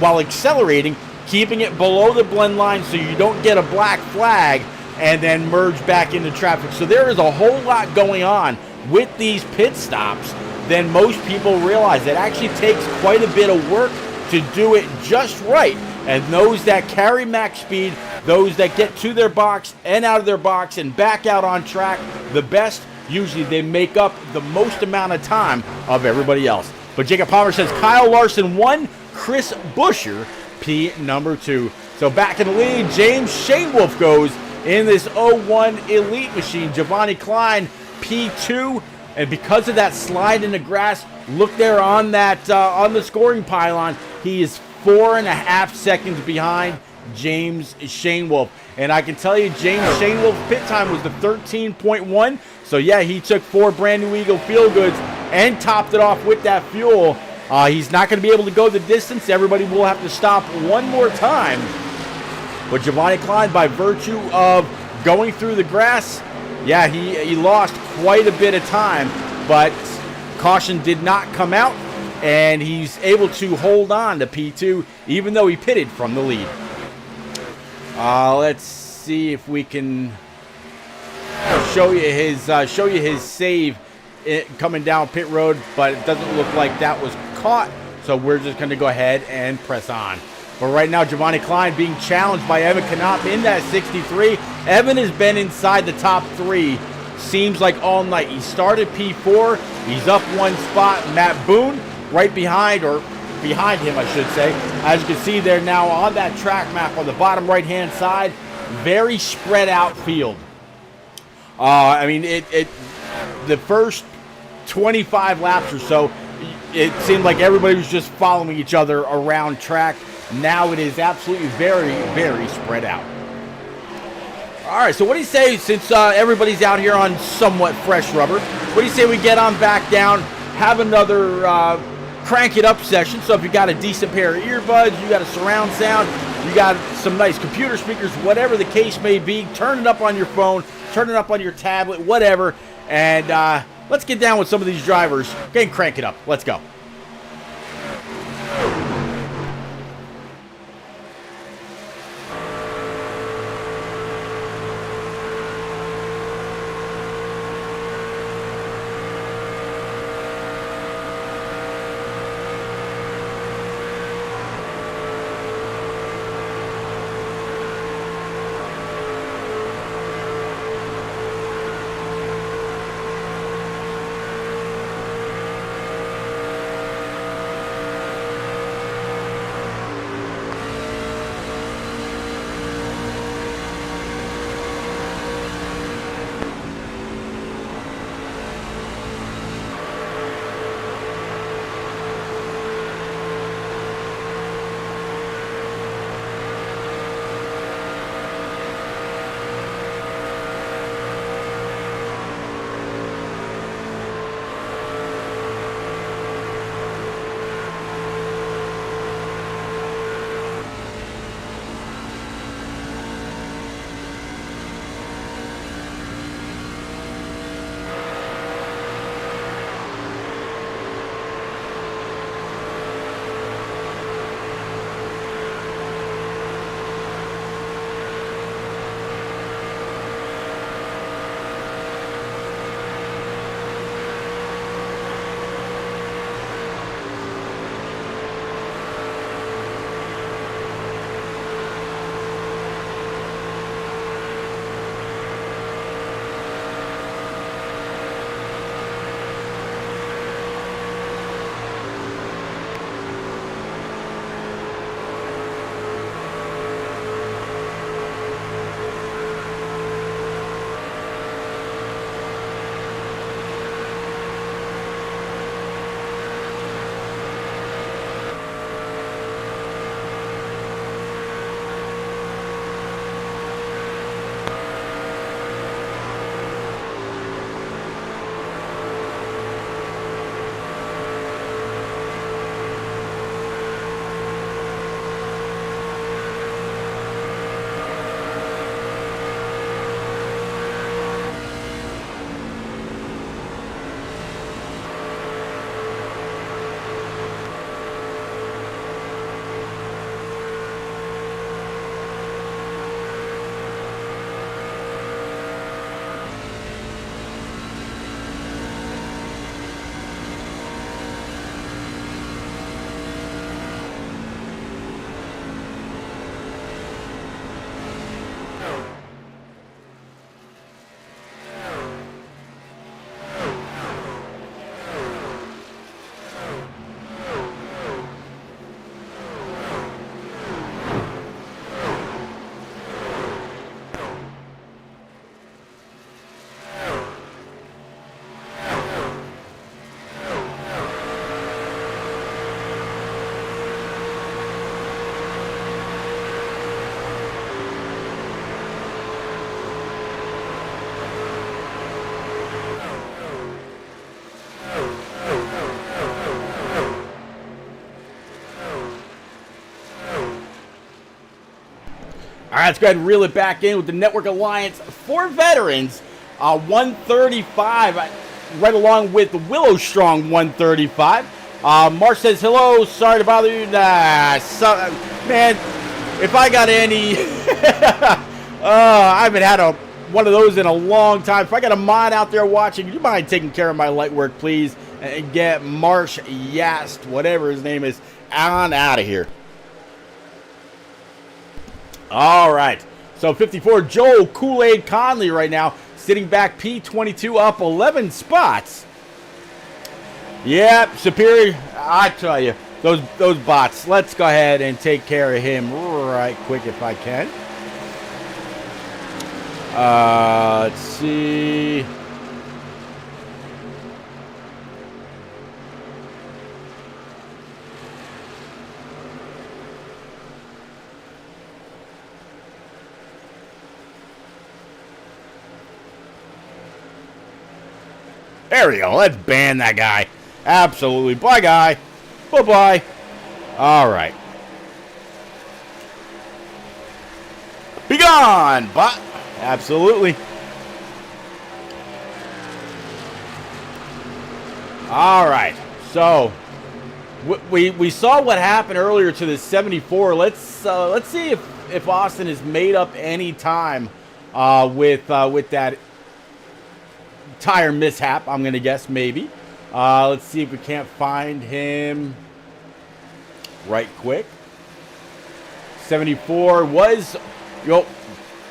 while accelerating, keeping it below the blend line so you don't get a black flag and then merge back into traffic. So there is a whole lot going on with these pit stops than most people realize. It actually takes quite a bit of work to do it just right. And those that carry max speed, those that get to their box and out of their box and back out on track the best, usually they make up the most amount of time of everybody else. But Jacob Palmer says Kyle Larson 1, Chris Buescher P number 2. So back in the lead, James Shainwolf goes in this 01 Elite machine. Giovanni Klein P2. And because of that slide in the grass, look there on that on the scoring pylon, he is 4.5 seconds behind James Shainwolf. And I can tell you, James Shainwolf's pit time was the 13.1. So yeah, he took 4 brand new Eagle Feel Goods and topped it off with that fuel. He's not going to be able to go the distance. Everybody will have to stop one more time. But Giovanni Klein, by virtue of going through the grass, yeah, he lost quite a bit of time, but caution did not come out, and he's able to hold on to P2, even though he pitted from the lead. Let's see if we can show you his save coming down pit road, but it doesn't look like that was caught, so we're just going to go ahead and press on. But right now, Giovanni Klein being challenged by Evan Knopp in that 63. Evan has been inside the top 3, seems like all night. He started P4. He's up 1 spot. Matt Boone right behind, or behind him, I should say. As you can see there now on that track map on the bottom right-hand side, very spread out field. I mean, the first 25 laps or so, it seemed like everybody was just following each other around track. Now it is absolutely very, very spread out. All right, so what do you say, since everybody's out here on somewhat fresh rubber, what do you say we get on back down, have another crank it up session? So if you got a decent pair of earbuds, you got a surround sound, you got some nice computer speakers, whatever the case may be, turn it up on your phone, turn it up on your tablet, whatever, and let's get down with some of these drivers. Okay, crank it up. Let's go. let's go ahead and reel it back in with the Network Alliance for Veterans. 135, right along with the Willow Strong 135. Mark says, hello, sorry to bother you. Man, if I got any, I haven't had one of those in a long time. If I got a mod out there watching, do you mind taking care of my light work, please? And get Marsh Yast, whatever his name is, on out of here. All right. So 54, Joel Kool-Aid Conley right now, sitting back P22 up 11 spots. Yep, Superior, I tell you, those bots. Let's go ahead and take care of him right quick if I can. Let's see. There we go. Let's ban that guy. Absolutely. Bye, guy. Bye-bye. All right. Be gone, bot. Absolutely. All right. So we saw what happened earlier to the 74. Let's see if Austin has made up any time with that tire mishap. I'm gonna guess maybe. Let's see if we can't find him right quick. 74 was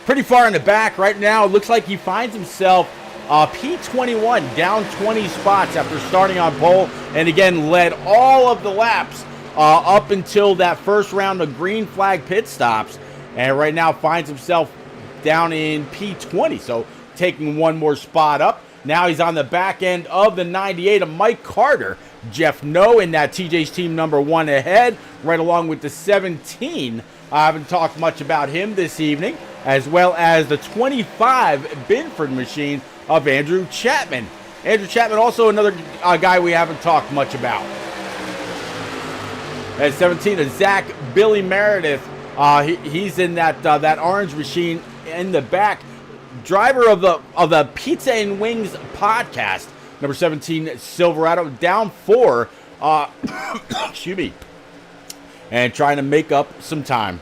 pretty far in the back right now. It looks like he finds himself P21, down 20 spots after starting on pole, and again led all of the laps up until that first round of green flag pit stops, and right now finds himself down in P20, so taking one more spot up. Now he's on the back end of the 98 of Mike Carter. Jeff No in that TJ's team number 1 ahead, right along with the 17. I haven't talked much about him this evening, as well as the 25 Binford machine of Andrew Chapman. Andrew Chapman, also another guy we haven't talked much about. At 17, Zach Billy Meredith. He's in that orange machine in the back. Driver of the Pizza and Wings podcast, number 17 Silverado, down 4. Excuse me. And trying to make up some time.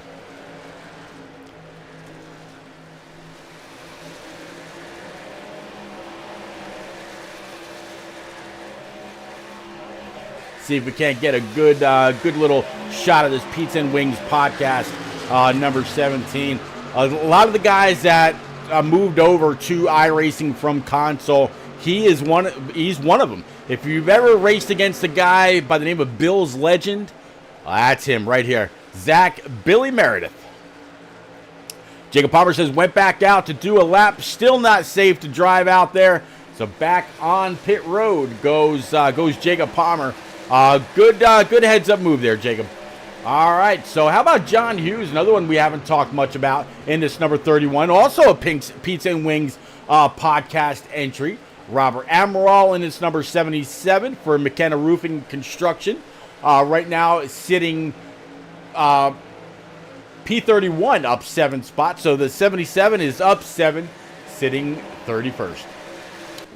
See if we can't get a good little shot of this Pizza and Wings podcast, number 17. A lot of the guys that moved over to iRacing from console, he's one of them. If you've ever raced against a guy by the name of Bill's Legend, that's him right here, Zach Billy Meredith. Jacob Palmer says went back out to do a lap, still not safe to drive out there, so back on pit road goes Jacob Palmer. Good heads up move there, Jacob. All right, so how about John Hughes, another one we haven't talked much about in this number 31, also a Pizza and Wings podcast entry. Robert Amaral in this number 77 for McKenna Roofing Construction. Right now sitting P31 up 7 spots, so the 77 is up 7, sitting 31st.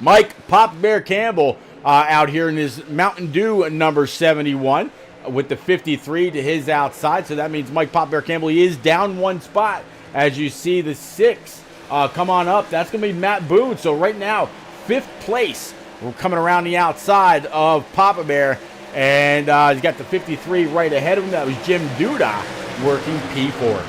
Mike Pop Bear Campbell out here in his Mountain Dew number 71. With the 53 to his outside, so that means Mike Pop Bear Campbell, he is down 1 spot. As you see the 6 come on up, that's going to be Matt Boone. So right now, 5th place. We're coming around the outside of Papa Bear, and he's got the 53 right ahead of him. That was Jim Duda working P4.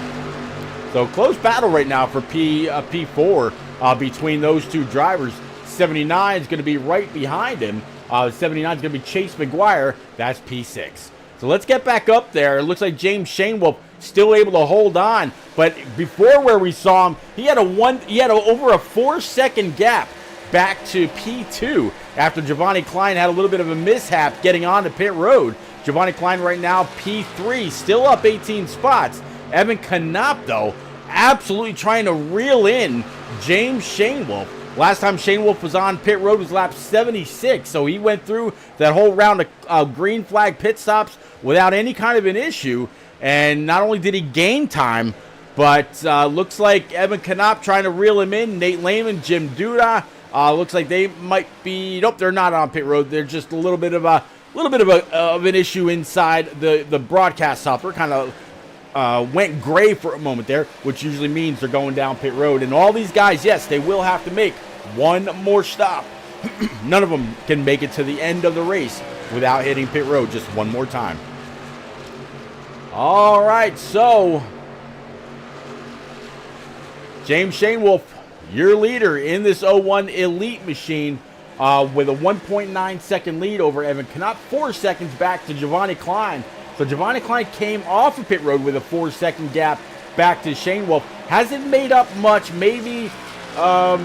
So close battle right now for P4 between those two drivers. 79 is going to be right behind him. 79 is going to be Chase McGuire. That's P6. So let's get back up there. It looks like James Shanewolf still able to hold on, but before where we saw him, he had over a 4-second gap back to P2 after Giovanni Klein had a little bit of a mishap getting on to pit road. Giovanni Klein right now P3, still up 18 spots. Evan Knopp, though, absolutely trying to reel in James Shanewolf. Last time Shane Wolf was on pit road was lap 76, so he went through that whole round of green flag pit stops without any kind of an issue, and not only did he gain time, But looks like Evan Knopp trying to reel him in. Nate Lehman, Jim Duda. Looks like they might be. Nope, they're not on pit road. They're just a little bit of an issue inside the broadcast software. Kind of went gray for a moment there, which usually means they're going down pit road. And all these guys, yes, they will have to make one more stop. None of them can make it to the end of the race without hitting pit road just one more time. All right, so James Shanewolf, your leader in this 01 Elite machine, with a 1.9 second lead over Evan Knopp, 4 seconds back to Giovanni Klein. So Giovanni Klein came off of pit road with a 4 second gap back to Shanewolf. Hasn't made up much, maybe 4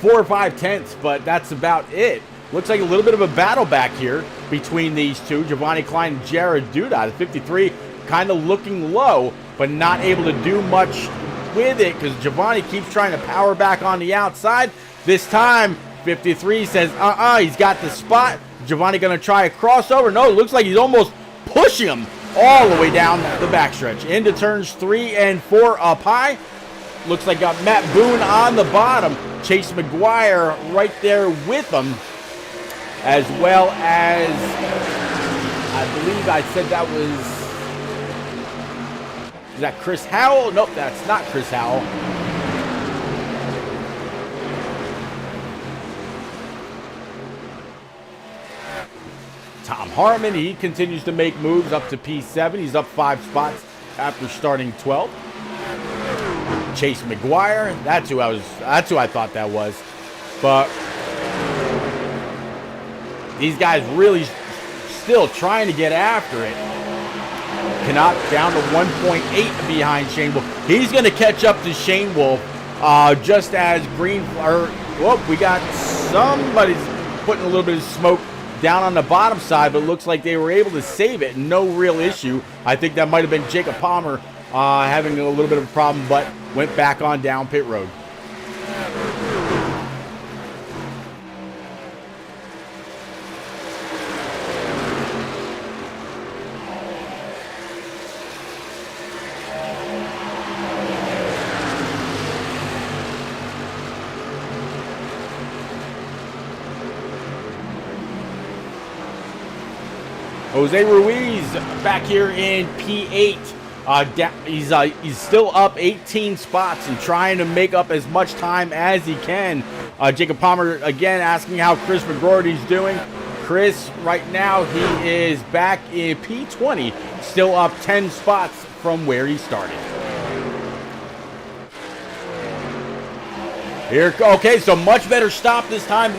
or 5 tenths, but that's about it. Looks like a little bit of a battle back here between these two. Giovanni Klein and Jared Duda, the 53, kind of looking low, but not able to do much with it because Giovanni keeps trying to power back on the outside. This time, 53 says, he's got the spot. Giovanni going to try a crossover. No, it looks like he's almost pushing him all the way down the backstretch. Into turns 3 and 4 up high. Looks like got Matt Boone on the bottom. Chase McGuire right there with him. As well as, I believe I said that was, is that Chris Howell? Nope, that's not Chris Howell. Tom Harmon, he continues to make moves up to P7. He's up 5 spots after starting 12. Chase McGuire, that's who I thought that was. But these guys really still trying to get after it. Knopp down to 1.8 behind Shane Wolf. He's going to catch up to Shane Wolf just as we got somebody's putting a little bit of smoke down on the bottom side, but it looks like they were able to save it. No real issue. I think that might have been Jacob Palmer having a little bit of a problem, but went back on down pit road. Jose Ruiz back here in P8. He's still up 18 spots and trying to make up as much time as he can. Jacob Palmer again asking how Chris McGroarty's doing. Chris, right now, he is back in P20, still up 10 spots from where he started. Okay, so much better stop this time.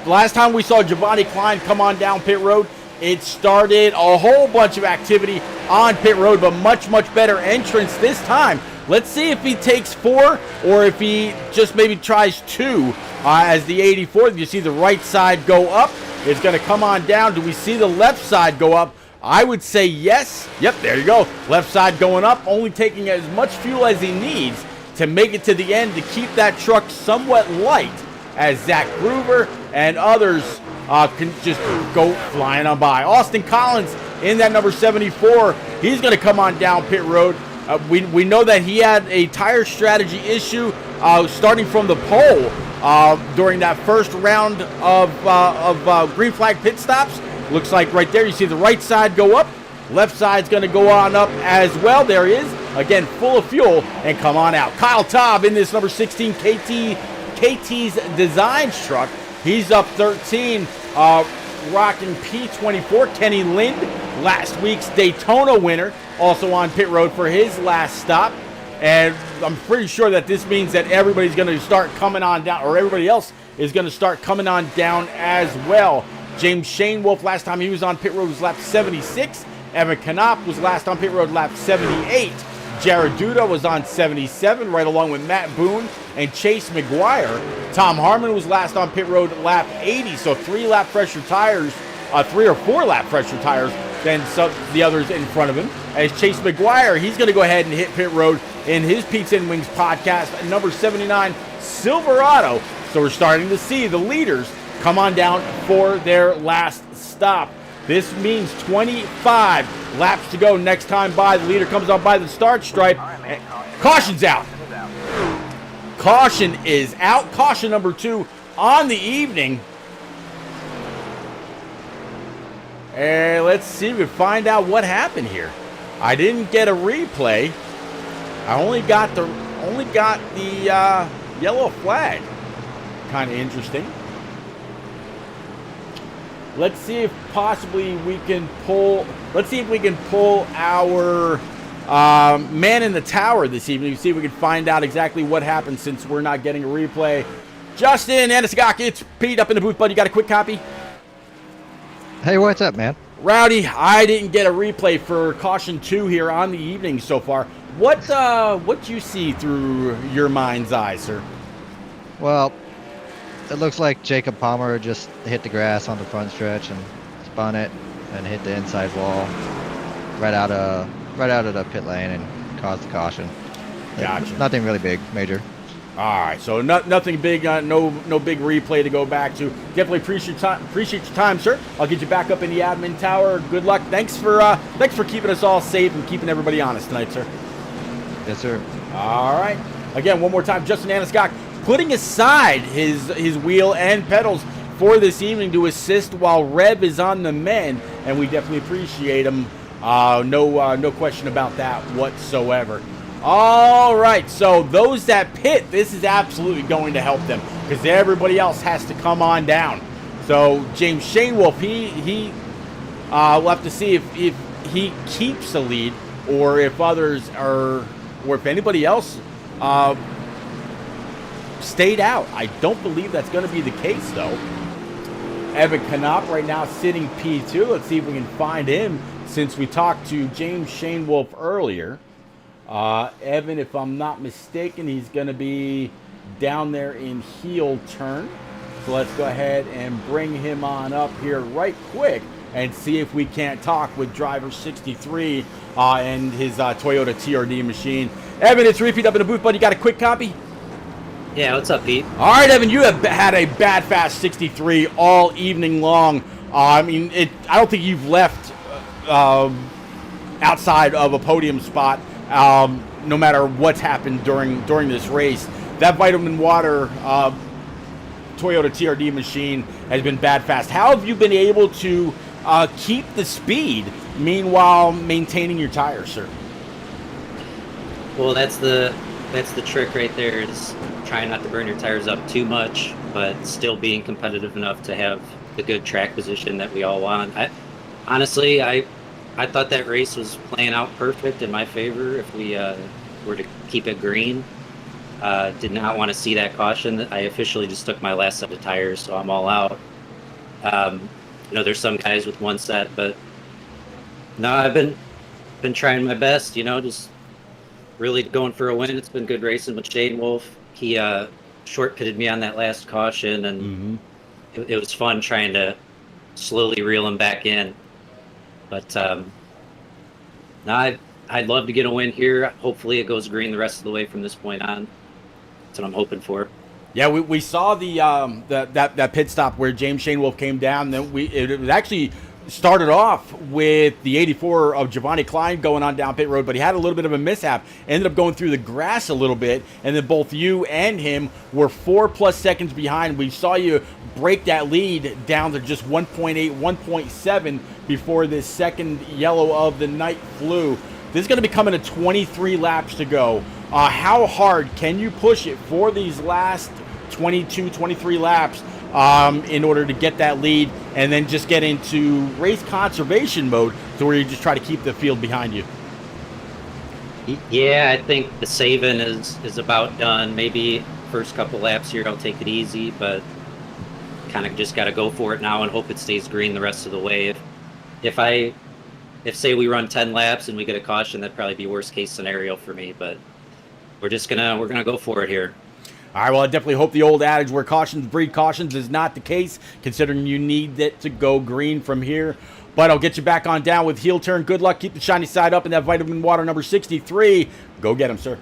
Last time we saw Giovanni Klein come on down pit road, it started a whole bunch of activity on pit road, but much better entrance this time. Let's see if he takes 4 or if he just maybe tries 2 as the 84. You see the right side go up. It's going to come on down. Do we see the left side go up? I would say yes. Yep, there you go. Left side going up, only taking as much fuel as he needs to make it to the end to keep that truck somewhat light as Zach Groover and others can just go flying on by. Austin Collins in that number 74. He's going to come on down pit road. We know that he had a tire strategy issue starting from the pole during that first round of green flag pit stops. Looks like right there you see the right side go up. Left side's going to go on up as well. There he is. Again, full of fuel and come on out. Kyle Taub in this number 16 KT's Designs truck. He's up 13, rocking P24. Kenny Lind, last week's Daytona winner, also on pit road for his last stop. And I'm pretty sure that this means that everybody's going to start coming on down, or everybody else is going to start coming on down as well. James Shanewolf, last time he was on pit road, was lap 76. Evan Knopp was last on pit road, lap 78. Jared Duda was on 77, right along with Matt Boone and Chase McGuire. Tom Harmon was last on pit road, lap 80, so 3 lap fresher tires, 3 or 4 lap fresher tires than the others in front of him. As Chase McGuire, he's going to go ahead and hit pit road in his Pizza and Wings podcast, number 79, Silverado. So we're starting to see the leaders come on down for their last stop. This means 25 laps to go next time by. The leader comes on by the start stripe. Caution's out. Caution is out. Caution number 2 on the evening. And let's see if we can find out what happened here. I didn't get a replay. I only got the yellow flag. Kind of interesting. Let's see if possibly we can pull. Let's see if we can pull our man in the tower this evening. See if we can find out exactly what happened since we're not getting a replay. Justin Anasigaki, it's Pete up in the booth, bud. You got a quick copy? Hey, what's up, man? Rowdy, I didn't get a replay for caution 2 here on the evening so far. What you see through your mind's eye, sir? Well, it looks like Jacob Palmer just hit the grass on the front stretch and spun it and hit the inside wall right out of the pit lane and caused the caution. Gotcha. Nothing really big, major. All right, so nothing big, no big replay to go back to. Definitely appreciate your time, sir. I'll get you back up in the admin tower. Good luck. Thanks for keeping us all safe and keeping everybody honest tonight, sir. Yes, sir. All right. Again, one more time, Justin Anasigaki putting aside his wheel and pedals for this evening to assist while Rev is on the mend, and we definitely appreciate him. No question about that whatsoever. All right, so those that pit, this is absolutely going to help them because everybody else has to come on down. So James Shanewolf, he we'll have to see if he keeps the lead or if others are, or if anybody else stayed out. I don't believe that's going to be the case though. Evan Knopp right now sitting P2. Let's see if we can find him since we talked to James Shanewolf earlier. Evan, if I'm not mistaken, he's going to be down there in heel turn. So let's go ahead and bring him on up here right quick and see if we can't talk with driver 63 and his Toyota TRD machine. Evan, it's Repeat up in the booth, buddy. You got a quick copy? Yeah, what's up, Pete? All right, Evan, you have had a bad fast 63 all evening long. I don't think you've left outside of a podium spot. No matter what's happened during this race. That vitamin water Toyota TRD machine has been bad fast. How have you been able to keep the speed, meanwhile maintaining your tires, sir? Well, that's the trick right there, is trying not to burn your tires up too much, but still being competitive enough to have the good track position that we all want. Honestly, I thought that race was playing out perfect in my favor if we were to keep it green. Did not want to see that caution. I officially just took my last set of tires, so I'm all out. There's some guys with one set, but no, I've been trying my best, just really going for a win. It's been good racing with Shanewolf. He short pitted me on that last caution, and it was fun trying to slowly reel him back in. But I'd love to get a win here. Hopefully it goes green the rest of the way from this point on. That's what I'm hoping for. Yeah, we saw that pit stop where James Shanewolf came down. Then it was actually started off with the 84 of Giovanni Klein going on down pit road, but he had a little bit of a mishap. Ended up going through the grass a little bit, and then both you and him were 4+ seconds behind. We saw you break that lead down to just 1.8, 1.7 before this second yellow of the night flew. This is going to be coming to 23 laps to go. How hard can you push it for these last 22, 23 laps in order to get that lead and then just get into race conservation mode to where you just try to keep the field behind you? Yeah, I think the saving is about done. Maybe first couple laps here I'll take it easy, but kind of just got to go for it now and hope it stays green the rest of the way. If say we run 10 laps and we get a caution, that'd probably be worst case scenario for me, but we're gonna go for it here. All right, well, I definitely hope the old adage where cautions breed cautions is not the case, considering you need it to go green from here. But I'll get you back on down with heel turn. Good luck. Keep the shiny side up in that vitamin water number 63. Go get him, sir.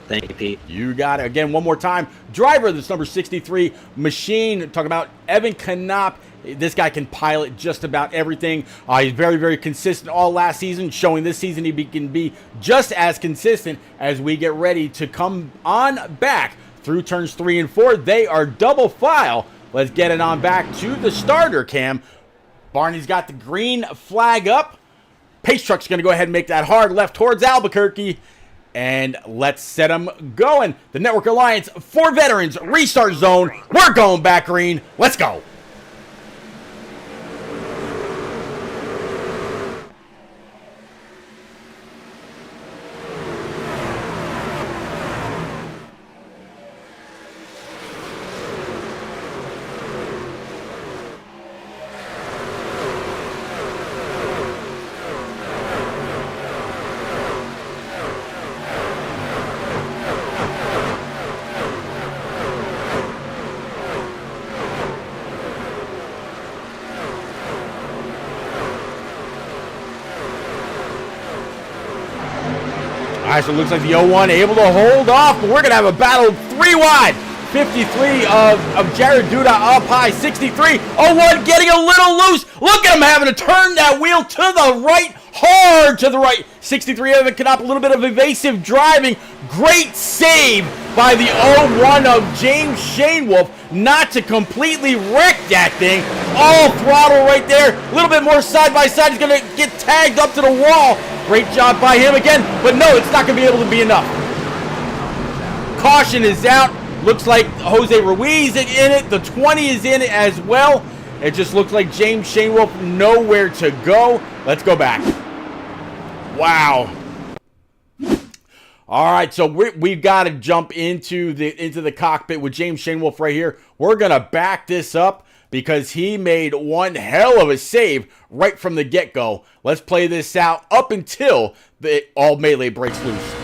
Thank you, Pete. You got it. Again, one more time. Driver, this number 63 machine. Talking about Evan Knopp. This guy can pilot just about everything. He's very, very consistent all last season, showing this season he can be just as consistent as we get ready to come on back through turns 3 and 4. They are double file. Let's get it on back to the starter cam. Barney's got the green flag up. Pace truck's going to go ahead and make that hard left towards Albuquerque. And let's set them going. The Network Alliance for Veterans restart zone. We're going back green. Let's go. All right, so it looks like the 01 able to hold off, but we're going to have a battle 3 wide. 53 of Jared Duda up high. 63. 01 getting a little loose. Look at him having to turn that wheel to the right, hard to the right. 63 Evan Knopp, a little bit of evasive driving. Great save by the 01 of James Shanewolf not to completely wreck that thing. All throttle right there. A little bit more side by side. He's going to get tagged up to the wall. Great job by him again, but no, it's not going to be able to be enough. Caution is out. Looks like Jose Ruiz is in it. The 20 is in it as well. It just looks like James Shanewolf nowhere to go. Let's go back. Wow. All right, so we've got to jump into the cockpit with James Shanewolf right here. We're going to back this up because he made one hell of a save right from the get-go. Let's play this out up until all melee breaks loose.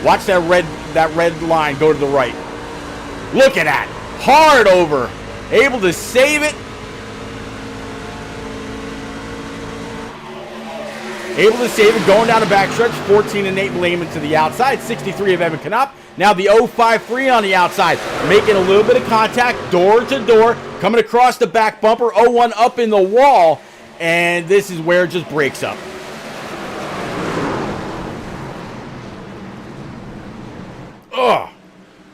Watch that red line go to the right. Look at that. Hard over. Able to save it. Able to save it, going down the backstretch. 14 and 8 Lehman to the outside. 63 of Evan Knopp. Now the 053 on the outside. Making a little bit of contact, door to door. Coming across the back bumper. 01 up in the wall. And this is where it just breaks up. Ugh.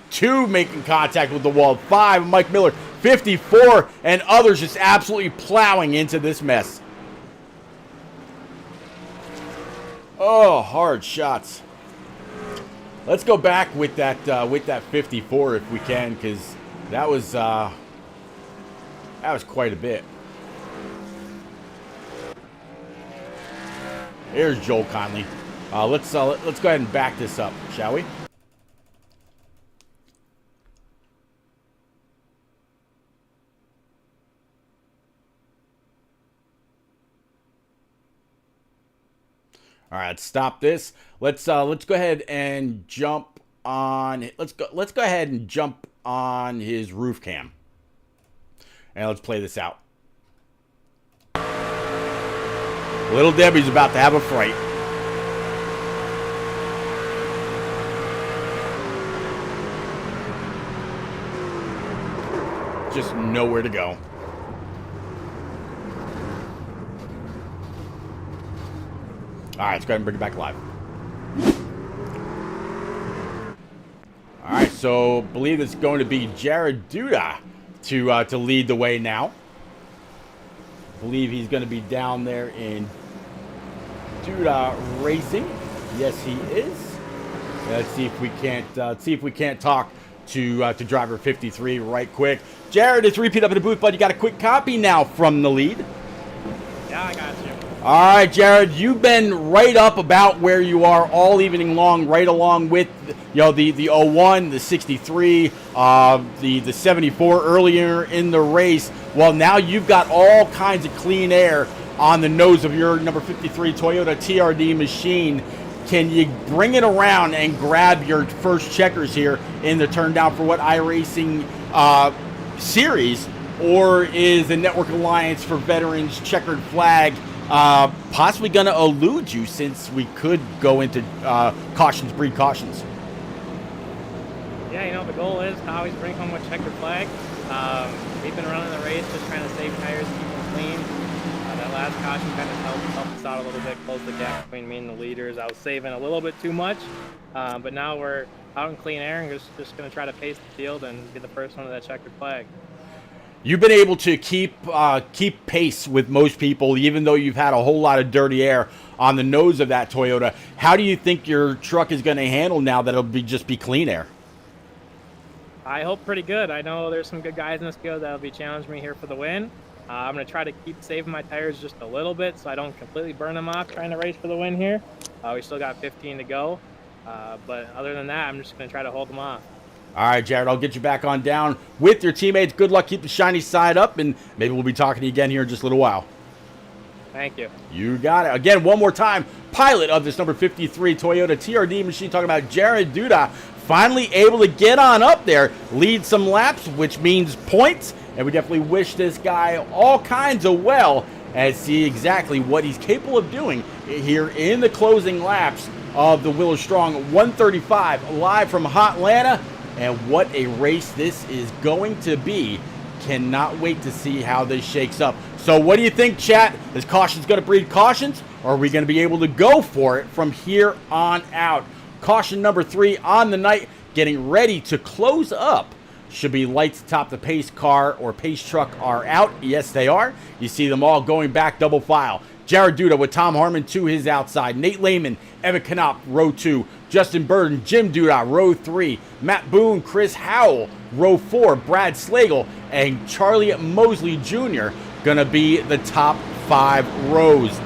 2 making contact with the wall. 5, Mike Miller. 54, and others just absolutely plowing into this mess. Oh, hard shots. Let's go back with that 54 if we can, because that was quite a bit. Here's Joel Conley. Let's go ahead and back this up, shall we? All right, stop this. Let's go ahead and jump on. Let's go ahead and jump on his roof cam, and let's play this out. Little Debbie's about to have a fright. Just nowhere to go. All right, let's go ahead and bring it back live. All right, so I believe it's going to be Jared Duda to lead the way now. I believe he's going to be down there in Duda Racing. Yes, he is. Let's see if we can't talk to driver 53 right quick. Jared, it's repeat up in the booth, bud. You got a quick copy now from the lead. Yeah, I got you. All right, Jared, you've been right up about where you are all evening long, right along with the 01, the 63, the 74 earlier in the race. Well, now you've got all kinds of clean air on the nose of your number 53 Toyota TRD machine. Can you bring it around and grab your first checkers here in the turn down for what iRacing series, or is the Network Alliance for Veterans checkered flag possibly going to elude you since we could go into cautions, breed cautions. Yeah, you know, the goal is to always bring home a checkered flag. We've been running the race just trying to save tires, keep them clean. That last caution kind of helped us out a little bit, close the gap between me and the leaders. I was saving a little bit too much, but now we're out in clean air and just going to try to pace the field and be the first one to that checkered flag. You've been able to keep pace with most people, even though you've had a whole lot of dirty air on the nose of that Toyota. How do you think your truck is going to handle now that it'll just be clean air? I hope pretty good. I know there's some good guys in this field that'll be challenging me here for the win. I'm going to try to keep saving my tires just a little bit so I don't completely burn them off trying to race for the win here. We still got 15 to go. But other than that, I'm just going to try to hold them off. All right, Jared, I'll get you back on down with your teammates. Good luck. Keep the shiny side up, and maybe we'll be talking to you again here in just a little while. Thank you. You got it. Again, one more time, pilot of this number 53 Toyota TRD machine, talking about Jared Duda, finally able to get on up there, lead some laps, which means points, and we definitely wish this guy all kinds of well and see exactly what he's capable of doing here in the closing laps of the Willow Strong 135 live from Hotlanta. And what a race this is going to be. Cannot wait to see how this shakes up. So what do you think, chat? Is caution's going to breed cautions, or are we going to be able to go for it from here on out? Caution number 3 on the night, getting ready to close up. Should be lights atop the pace car or pace truck are out. Yes, they are. You see them all going back double file. Jared Duda with Tom Harmon to his outside. Nate Lehman, Evan Knopp, row 2. Justin Burden, Jim Duda, row 3. Matt Boone, Chris Howell, row 4. Brad Slagle and Charlie Mosley Jr. gonna be the top 5 rows.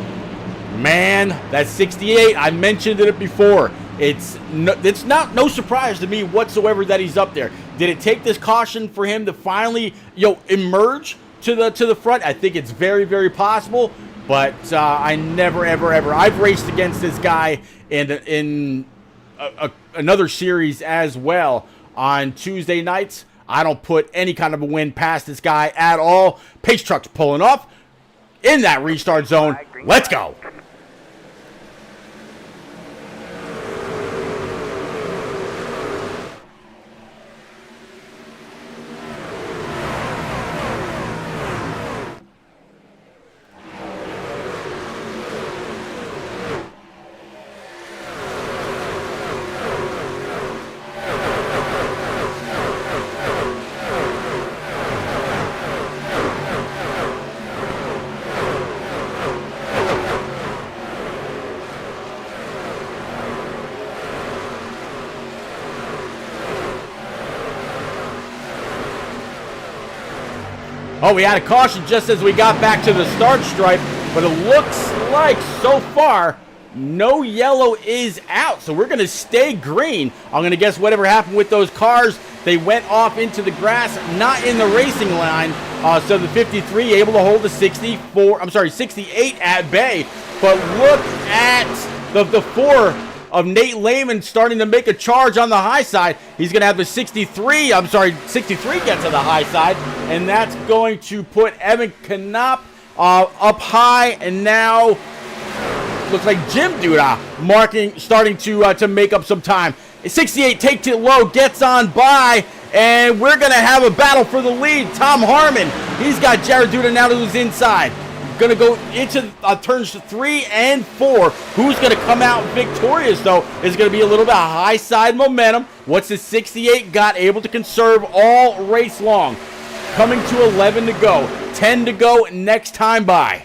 Man, that's 68. I mentioned it before. It's not no surprise to me whatsoever that he's up there. Did it take this caution for him to finally, emerge to the front? I think it's very, very possible. But I never, ever, ever. I've raced against this guy in another series as well on Tuesday nights. I don't put any kind of a win past this guy at all. Pace truck's pulling off in that restart zone. Let's go. Oh, we had a caution just as we got back to the start stripe, but it looks like so far no yellow is out, so we're going to stay green. I'm going to guess whatever happened with those cars, they went off into the grass, not in the racing line. So the 53 able to hold the 68 at bay. But look at the 4 of Nate Lehman starting to make a charge on the high side. He's going to have the 63 get to the high side, and that's going to put Evan Knopp up high, and now looks like Jim Duda starting to make up some time. 68 takes it low, gets on by, and we're going to have a battle for the lead. Tom Harmon, he's got Jared Duda now to his inside. Going to go into turns 3 and 4. Who's going to come out victorious, though, is going to be a little bit of high side momentum. What's the 68 got able to conserve all race long? Coming to 11 to go. 10 to go next time by.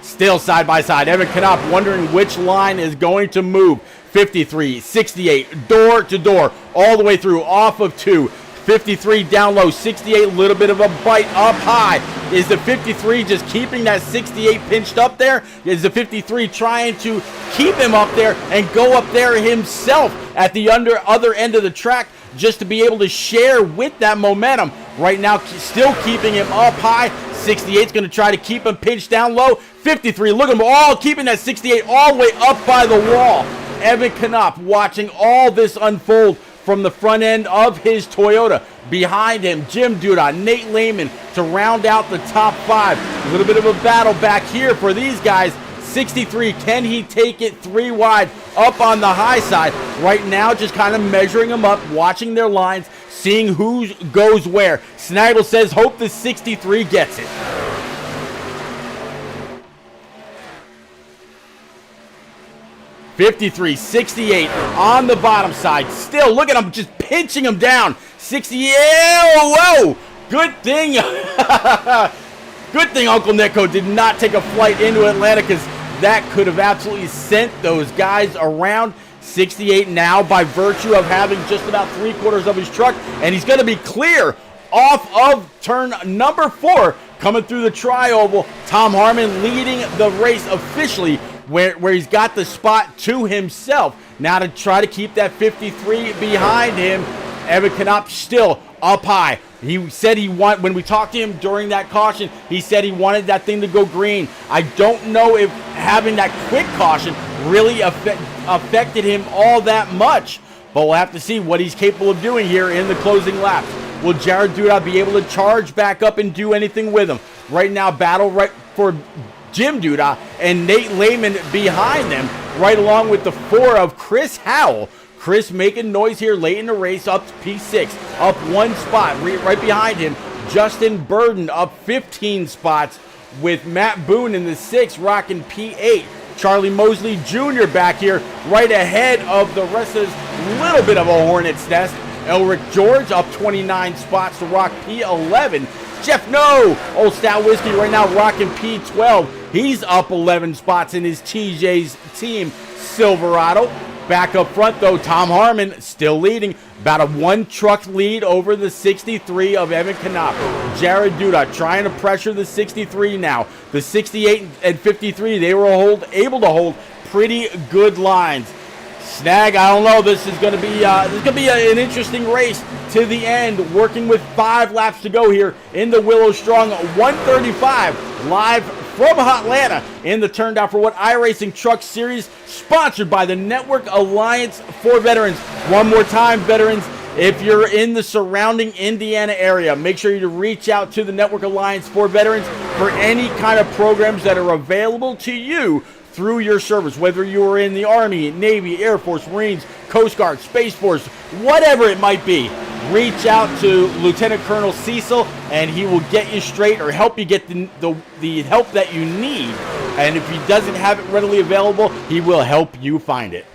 Still side by side. Evan Knopp wondering which line is going to move. 53, 68, door to door, all the way through, off of 2. 53 down low, 68, a little bit of a bite up high. Is the 53 just keeping that 68 pinched up there? Is the 53 trying to keep him up there and go up there himself at the other end of the track just to be able to share with that momentum? Right now, still keeping him up high. 68's going to try to keep him pinched down low. 53, look at them all keeping that 68 all the way up by the wall. Evan Knopp watching all this unfold from the front end of his Toyota. Behind him, Jim Duda, Nate Lehman to round out the top 5. A little bit of a battle back here for these guys. 63, can he take it 3 wide up on the high side? Right now, just kind of measuring them up, watching their lines, seeing who goes where. Snaggle says, hope the 63 gets it. '53, 68 on the bottom side. Still, look at him just pinching him down. 68, whoa! Good thing, good thing Uncle Nico did not take a flight into Atlanta, because that could have absolutely sent those guys around. 68 now by virtue of having just about 3/4 of his truck, and he's going to be clear off of turn number 4 coming through the tri-oval. Tom Harmon leading the race officially, where he's got the spot to himself. Now to try to keep that 53 behind him. Evan Knopp still up high. He said when we talked to him during that caution, he said he wanted that thing to go green. I don't know if having that quick caution really affected him all that much, but we'll have to see what he's capable of doing here in the closing laps. Will Jared Duda be able to charge back up and do anything with him? Right now, battle right for Jim Duda and Nate Lehman behind them, right along with the 4 of Chris Howell. Chris making noise here late in the race, up to P6, up 1 spot. Right behind him, Justin Burden up 15 spots, with Matt Boone in the 6, rocking P8. Charlie Mosley Jr. back here, right ahead of the rest of this little bit of a hornet's nest. Elric George up 29 spots to rock P11. Jeff Old Stout Whiskey right now rocking P12. He's up 11 spots in his TJ's team Silverado. Back up front, though, Tom Harmon still leading. About a 1 truck lead over the 63 of Evan Knopp. Jared Duda trying to pressure the 63 now. The 68 and 53, they were able to hold pretty good lines. Snag, I don't know. This is going to be an interesting race to the end. Working with 5 laps to go here in the Willow Strong 135, live from Atlanta in the Turn Down for What iRacing Truck Series, sponsored by the Network Alliance for Veterans. One more time, veterans, if you're in the surrounding Indiana area, make sure you reach out to the Network Alliance for Veterans for any kind of programs that are available to you through your service, whether you are in the Army, Navy, Air Force, Marines, Coast Guard, Space Force, whatever it might be. Reach out to Lieutenant Colonel Cecil, and he will get you straight or help you get the help that you need. And if he doesn't have it readily available, he will help you find it.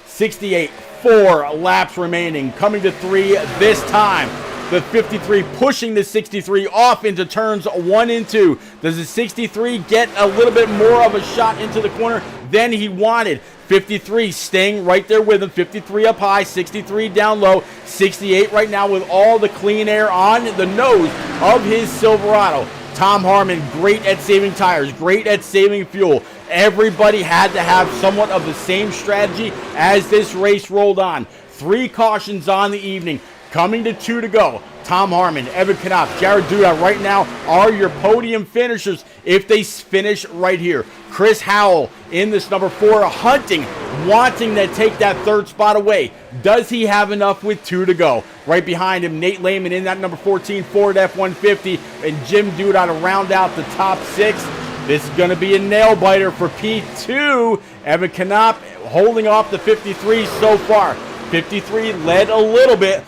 68, 4 laps remaining, coming to 3 this time. The 53 pushing the 63 off into turns 1 and 2. Does the 63 get a little bit more of a shot into the corner than he wanted? 53 staying right there with him. 53 up high, 63 down low. 68 right now with all the clean air on the nose of his Silverado. Tom Harmon, great at saving tires, great at saving fuel. Everybody had to have somewhat of the same strategy as this race rolled on. 3 cautions on the evening. Coming to 2 to go. Tom Harmon, Evan Knopp, Jared Duda right now are your podium finishers if they finish right here. Chris Howell in this number 4, hunting, wanting to take that 3rd spot away. Does he have enough with 2 to go? Right behind him, Nate Lehman in that number 14 Ford F-150, and Jim Duda to round out the top 6. This is going to be a nail-biter for P2. Evan Knopp holding off the 53 so far. 53 led a little bit.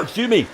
Excuse me.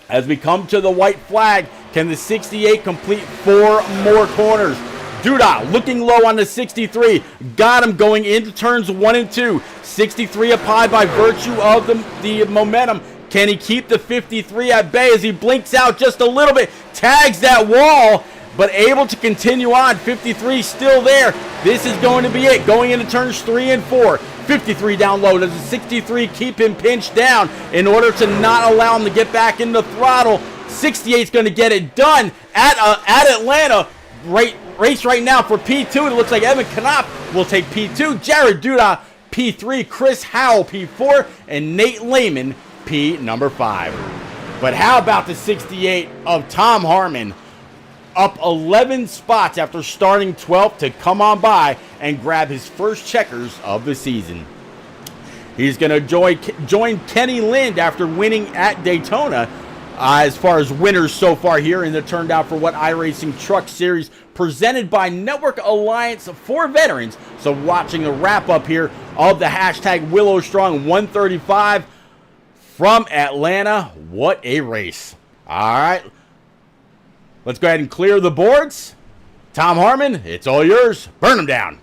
As we come to the white flag, can the 68 complete 4 more corners? Duda looking low on the 63. Got him going into turns 1 and 2. 63 up high by virtue of the momentum. Can he keep the 53 at bay as he blinks out just a little bit? Tags that wall, but able to continue on. 53 still there. This is going to be it. Going into turns 3 and 4. 53 down low. Does the 63 keep him pinched down in order to not allow him to get back in the throttle? 68's going to get it done at Atlanta. Race right now for P2. It looks like Evan Knopp will take P2. Jared Duda, P3. Chris Howell, P4. And Nate Lehman, P number 5. But how about the 68 of Tom Harmon? Up 11 spots after starting 12th to come on by and grab his first checkers of the season. He's going to join Kenny Lind after winning at Daytona. As far as winners so far here in the Turned Out for What iRacing Truck Series presented by Network Alliance for Veterans. So watching a wrap up here of the hashtag Willow Strong 135 from Atlanta. What a race. All right. Let's go ahead and clear the boards. Tom Harmon, it's all yours. Burn them down.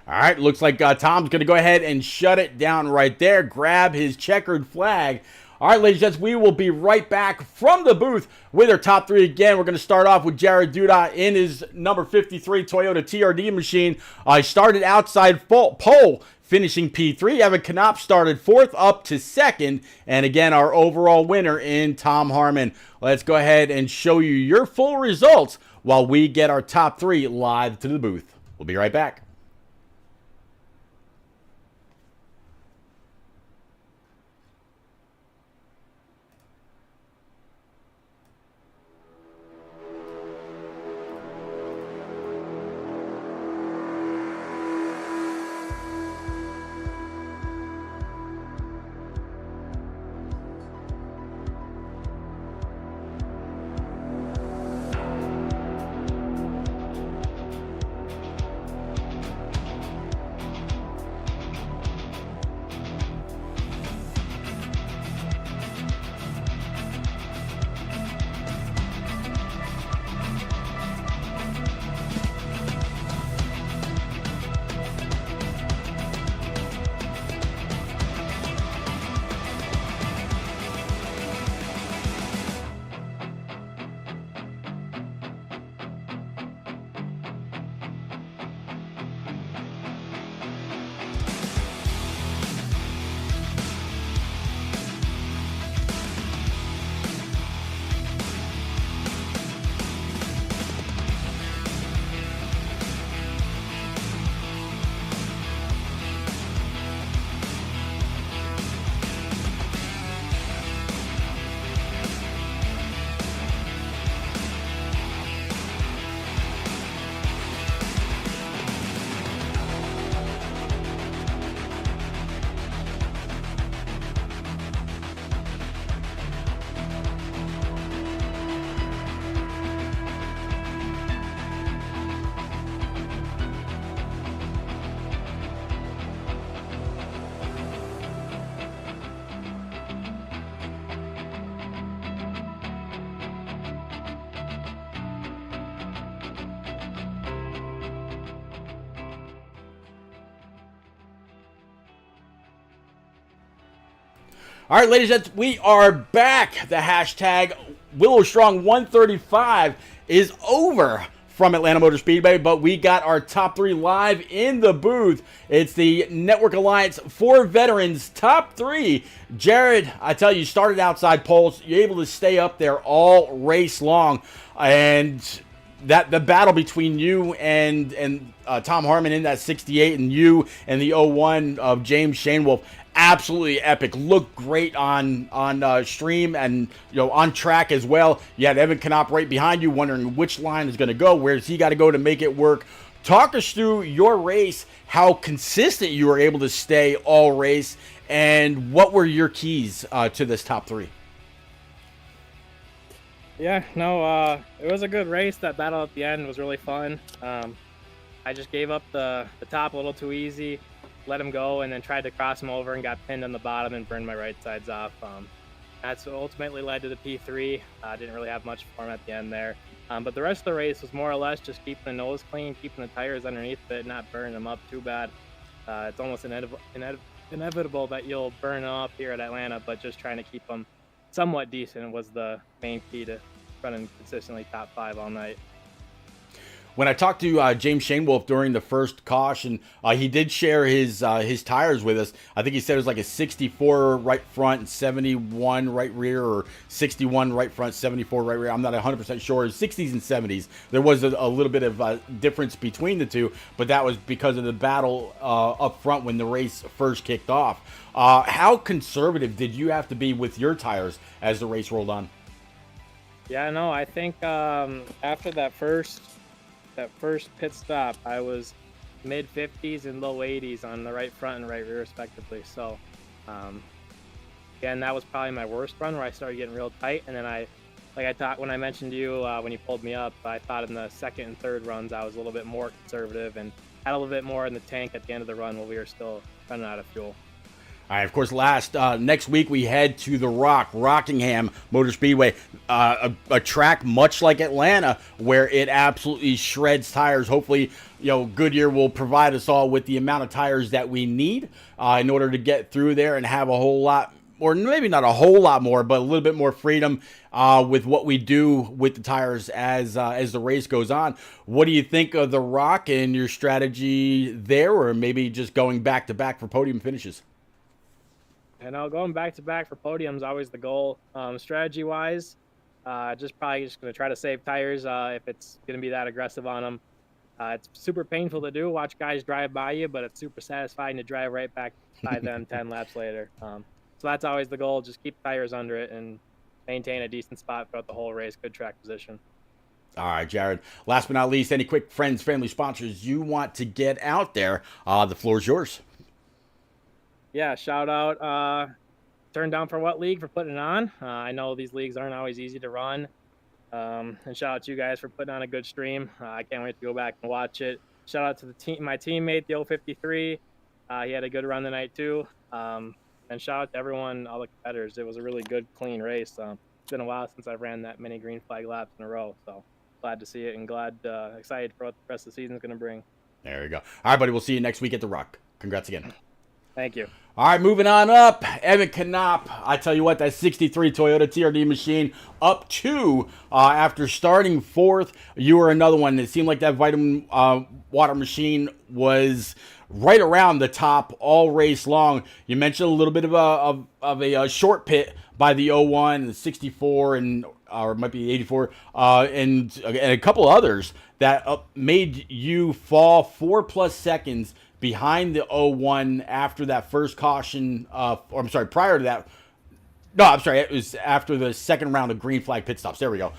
All right, looks like Tom's going to go ahead and shut it down right there, grab his checkered flag. All right, ladies and gents, we will be right back from the booth with our top 3 again. We're going to start off with Jared Duda in his number 53 Toyota TRD machine. He started outside pole, finishing P3. Evan Knopp started 4th up to 2nd. And again, our overall winner in Tom Harmon. Let's go ahead and show you your full results while we get our top 3 live to the booth. We'll be right back. All right, ladies and gents, we are back. The hashtag Willow Strong 135 is over from Atlanta Motor Speedway, but we got our top 3 live in the booth. It's the Network Alliance for Veterans top 3. Jared, I tell you, started outside poles. You're able to stay up there all race long, and that the battle between you and Tom Harmon in that 68 and you and the 01 of James Shanewolf, absolutely epic. Looked great on stream and on track as well. You had Evan Knopp right behind you, wondering which line is going to go. Where's he got to go to make it work? Talk us through your race, how consistent you were able to stay all race, and what were your keys to this top 3? Yeah, no, it was a good race. That battle at the end was really fun. I just gave up the top a little too easy, let him go, and then tried to cross him over and got pinned on the bottom and burned my right sides off. That's what ultimately led to the P3. Didn't really have much for him at the end there. But the rest of the race was more or less just keeping the nose clean, keeping the tires underneath it, not burning them up too bad. It's almost inevitable that you'll burn them up here at Atlanta, but just trying to keep them somewhat decent was the main key to running consistently top 5 all night. When I talked to James Shanewolf during the first caution, he did share his tires with us. I think he said it was like a 64 right front and 71 right rear, or 61 right front, 74 right rear. I'm not 100% sure. 60s and 70s. There was a little bit of difference between the two, but that was because of the battle up front when the race first kicked off. How conservative did you have to be with your tires as the race rolled on? Yeah, no, I think after that first pit stop, I was mid 50s and low 80s on the right front and right rear respectively. So again, that was probably my worst run, where I started getting real tight. And then when I mentioned to you when you pulled me up, I thought in the second and third runs I was a little bit more conservative and had a little bit more in the tank at the end of the run while we were still running out of fuel. All right, of course, next week we head to the Rockingham Motor Speedway, a track much like Atlanta, where it absolutely shreds tires. Hopefully, Goodyear will provide us all with the amount of tires that we need in order to get through there and have a whole lot, or maybe not a whole lot more, but a little bit more freedom with what we do with the tires as the race goes on. What do you think of the Rock and your strategy there, or maybe just going back to back for podium finishes? Going back to back for podium is always the goal. Strategy wise, probably just going to try to save tires if it's going to be that aggressive on them. It's super painful to do, watch guys drive by you, but it's super satisfying to drive right back by them 10 laps later. So that's always the goal. Just keep tires under it and maintain a decent spot throughout the whole race. Good track position. All right, Jared. Last but not least, any quick friends, family, sponsors you want to get out there? The floor is yours. Yeah, shout out Turn Down for What League for putting it on. I know these leagues aren't always easy to run. And shout out to you guys for putting on a good stream. I can't wait to go back and watch it. Shout out to my teammate, the 053. He had a good run tonight too. And shout out to everyone, all the competitors. It was a really good, clean race. It's been a while since I've ran that many green flag laps in a row. So glad to see it and excited for what the rest of the season is going to bring. There you go. All right, buddy. We'll see you next week at the Rock. Congrats again. Thank you. All right, moving on up. Evan Knopp. I tell you what, that 63 Toyota TRD machine up 2 after starting 4th. You were another one. It seemed like that vitamin water machine was right around the top all race long. You mentioned a little bit of a short pit by the 01 and the 64 or it might be 84 and a couple others that made you fall 4+ seconds behind the 01 after that first caution, prior to that. No, I'm sorry, it was after the second round of green flag pit stops. There we go.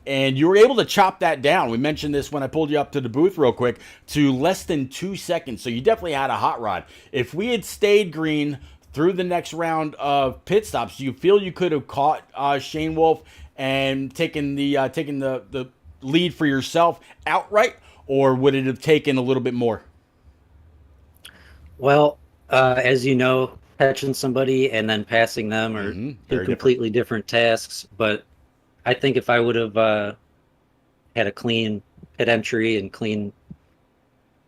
And you were able to chop that down. We mentioned this when I pulled you up to the booth real quick, to less than 2 seconds. So you definitely had a hot rod. If we had stayed green through the next round of pit stops, do you feel you could have caught Shanewolf and taken the lead for yourself outright, or would it have taken a little bit more? Well, as you know, catching somebody and then passing them are two completely different tasks. But I think if I would have had a clean pit entry and clean,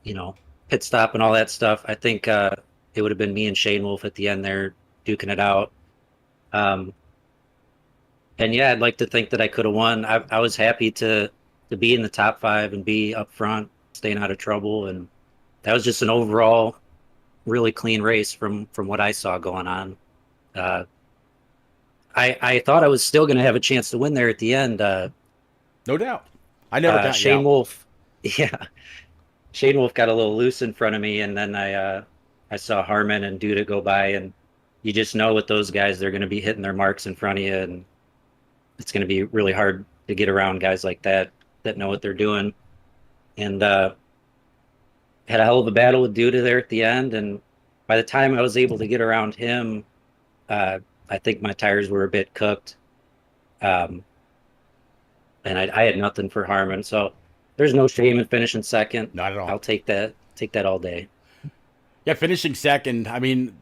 pit stop and all that stuff, I think it would have been me and Shanewolf at the end there duking it out. And yeah, I'd like to think that I could have won. I was happy to be in the top 5 and be up front, staying out of trouble, and that was just an overall really clean race from what I saw going on. I thought I was still going to have a chance to win there at the end. No doubt. I never got Shanewolf. Yeah, Shanewolf got a little loose in front of me, and then I saw Harmon and Duda go by, and you just know with those guys they're going to be hitting their marks in front of you, and it's going to be really hard to get around guys like that know what they're doing. And had a hell of a battle with Duda there at the end, and by the time I was able to get around him, I think my tires were a bit cooked, and I had nothing for Harmon. So there's no shame in finishing second. Not at all. I'll take that all day. Yeah, finishing second. I mean,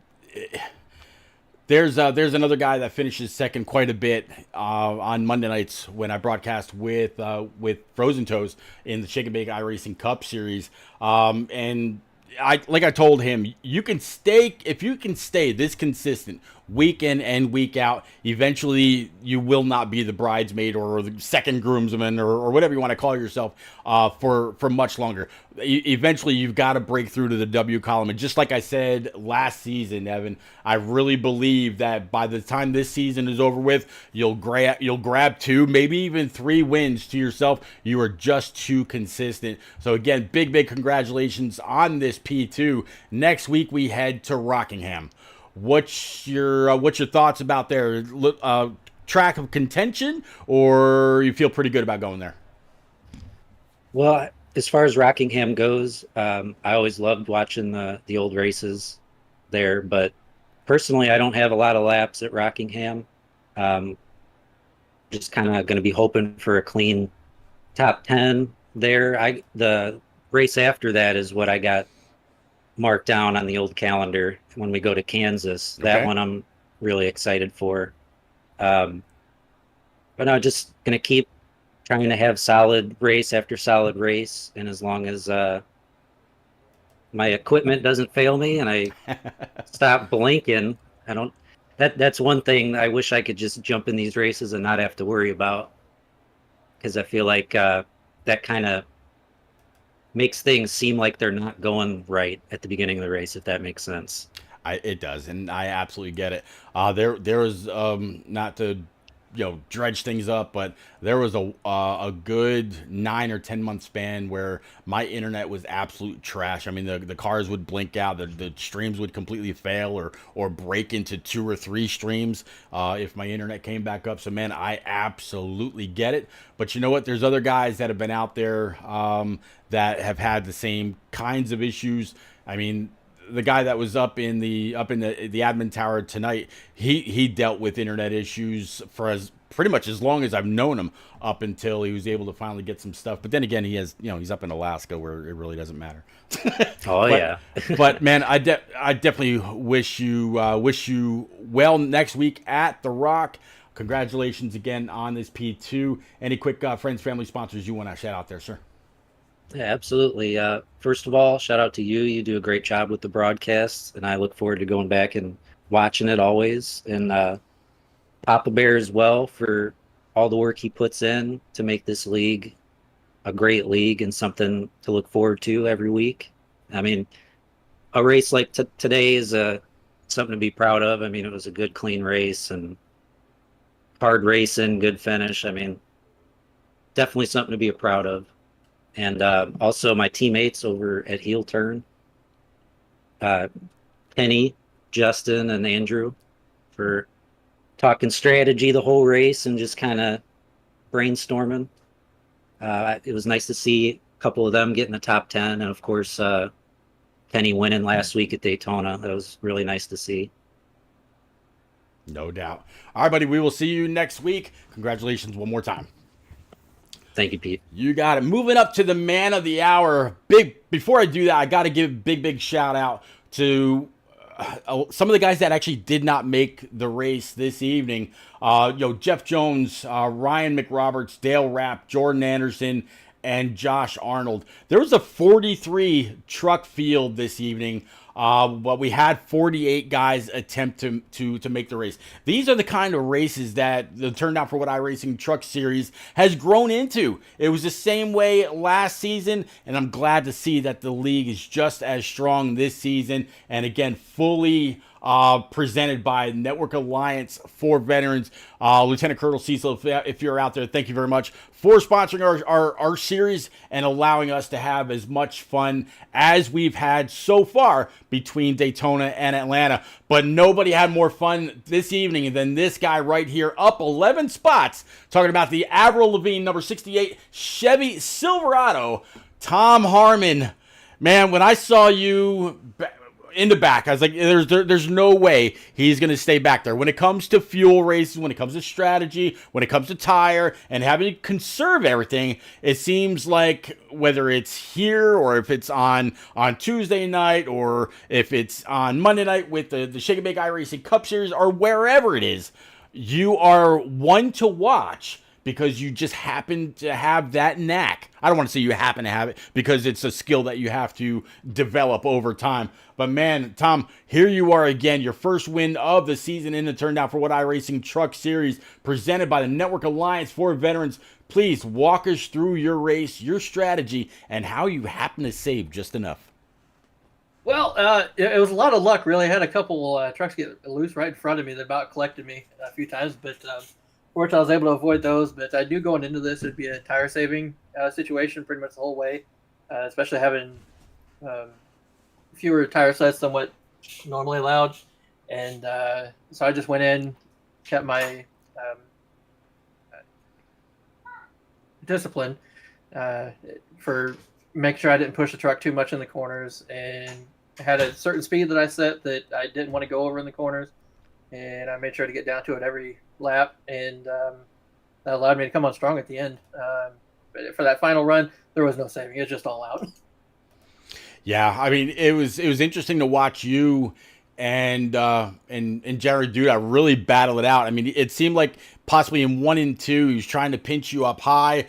there's another guy that finishes second quite a bit on Monday nights when I broadcast with Frozen Toes in the Shake and Bake iRacing Cup Series. And I told him, you can stay if you can stay this consistent week in and week out. Eventually, you will not be the bridesmaid or the second groomsman or whatever you want to call yourself for much longer. Eventually, you've got to break through to the W column. And just like I said last season, Evan, I really believe that by the time this season is over with, you'll grab 2, maybe even 3 wins to yourself. You are just too consistent. So again, big congratulations on this P2. Next week we head to Rockingham. What's your thoughts about their track of contention, or you feel pretty good about going there? Well, as far as Rockingham goes, I always loved watching the old races there, but personally, I don't have a lot of laps at Rockingham. Just kind of going to be hoping for a clean top 10 there. The race after that is what I got marked down on the old calendar when we go to Kansas. That one I'm really excited for. But I'm just going to keep trying to have solid race after solid race. And as long as my equipment doesn't fail me and I stop blinking, that's one thing I wish I could just jump in these races and not have to worry about. Because I feel like that kind of makes things seem like they're not going right at the beginning of the race, if that makes sense. It does, and I absolutely get it. There was not to dredge things up, but there was a good 9 or 10 month span where my internet was absolute trash. I mean, the cars would blink out, the streams would completely fail or break into 2 or 3 streams if my internet came back up. So man, I absolutely get it. But you know what? There's other guys that have been out there that have had the same kinds of issues. I mean, the guy that was up in the admin tower tonight, he dealt with internet issues for pretty much as long as I've known him, up until he was able to finally get some stuff. But then again, he's up in Alaska where it really doesn't matter. Yeah. But man, I definitely wish you well next week at the Rock. Congratulations again on this P2. Any quick friends, family, sponsors you want to shout out there, sir? Yeah, absolutely. First of all, shout out to you. You do a great job with the broadcasts, and I look forward to going back and watching it always. And Papa Bear as well for all the work he puts in to make this league a great league and something to look forward to every week. I mean, a race like today is something to be proud of. I mean, it was a good, clean race and hard racing, good finish. I mean, definitely something to be proud of. And also my teammates over at Heel Turn, Penny, Justin, and Andrew, for talking strategy the whole race and just kind of brainstorming. It was nice to see a couple of them get in the top 10. And of course, Penny winning last week at Daytona. That was really nice to see. No doubt. All right, buddy, we will see you next week. Congratulations one more time. Thank you, Pete. You got it. Moving up to the man of the hour. Before I do that, I got to give a big shout out to some of the guys that actually did not make the race this evening. Jeff Jones, Ryan McRoberts, Dale Rapp, Jordan Anderson, and Josh Arnold. There was a 43 truck field this evening. But we had 48 guys attempt to make the race. These are the kind of races that the Turnout for What iRacing Truck Series has grown into. It was the same way last season, and I'm glad to see that the league is just as strong this season. And again, fully presented by Network Alliance for Veterans. Lieutenant Colonel Cecil, if you're out there, thank you very much for sponsoring our series and allowing us to have as much fun as we've had so far between Daytona and Atlanta. But nobody had more fun this evening than this guy right here, up 11 spots, talking about the Avril Lavigne number 68 Chevy Silverado, Tom Harmon. Man, when I saw you in the back. I was like, there's no way he's going to stay back there. When it comes to fuel races, when it comes to strategy, when it comes to tire and having to conserve everything, it seems like whether it's here or if it's on Tuesday night or if it's on Monday night with the Shake and Bake iRacing Cup Series or wherever it is, you are one to watch because you just happen to have that knack. I don't want to say you happen to have it because it's a skill that you have to develop over time. But man, Tom, here you are again, your first win of the season in the Turndown for What iRacing Truck Series presented by the Network Alliance for Veterans. Please walk us through your race, your strategy, and how you happen to save just enough. Well, it was a lot of luck, really. I had a couple trucks get loose right in front of me that about collected me a few times, but fortunately I was able to avoid those. But I knew going into this it'd be a tire saving situation pretty much the whole way, especially having fewer tire sets than what normally allowed. And so I just went in, kept my discipline for making sure I didn't push the truck too much in the corners, and had a certain speed that I set that I didn't want to go over in the corners, and I made sure to get down to it every lap, and that allowed me to come on strong at the end. But for that final run, there was no saving; it was just all out. Yeah, I mean, it was interesting to watch you and Jared Duda really battle it out. I mean, it seemed like possibly in 1 and 2, he was trying to pinch you up high,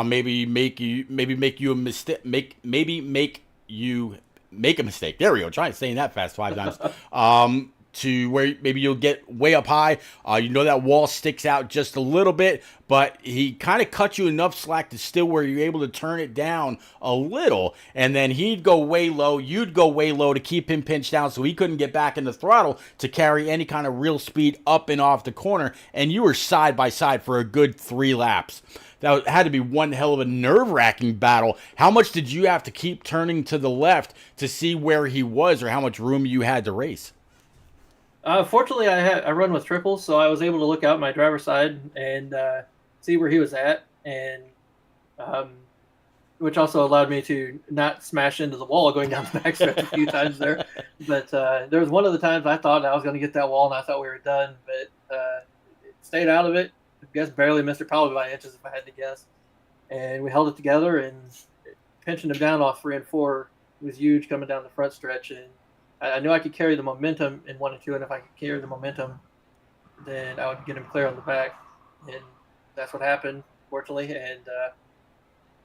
maybe make you a mistake, make a mistake. There we go. Trying to say that fast 5 times. To where maybe you'll get way up high. That wall sticks out just a little bit, but he kind of cut you enough slack to still where you're able to turn it down a little, and then he'd go way low, you'd go way low to keep him pinched down so he couldn't get back in the throttle to carry any kind of real speed up and off the corner, and you were side by side for a good 3 laps. That had to be one hell of a nerve-wracking battle. How much did you have to keep turning to the left to see where he was, or how much room you had to race? Fortunately, I run with triples, so I was able to look out my driver's side and see where he was at, and which also allowed me to not smash into the wall going down the backstretch a few times there. But there was one of the times I thought I was going to get that wall, and I thought we were done, but it stayed out of it. I guess barely missed it, probably by inches if I had to guess. And we held it together, and pinching him down off 3 and 4 was huge coming down the front stretch, and I knew I could carry the momentum in 1 and 2, and if I could carry the momentum, then I would get him clear on the back, and that's what happened, fortunately. And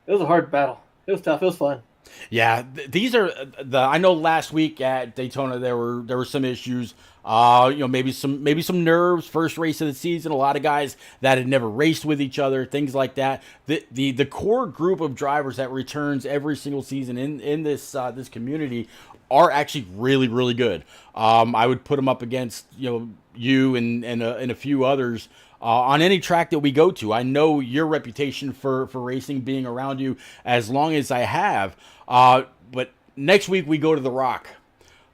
it was a hard battle. It was tough. It was fun. Yeah, these are I know last week at Daytona there were some issues. Maybe some nerves. First race of the season. A lot of guys that had never raced with each other. Things like that. The core group of drivers that returns every single season in this community are actually really, really good. I would put them up against you and a few others on any track that we go to. I know your reputation for racing being around you as long as I have. But next week we go to the Rock.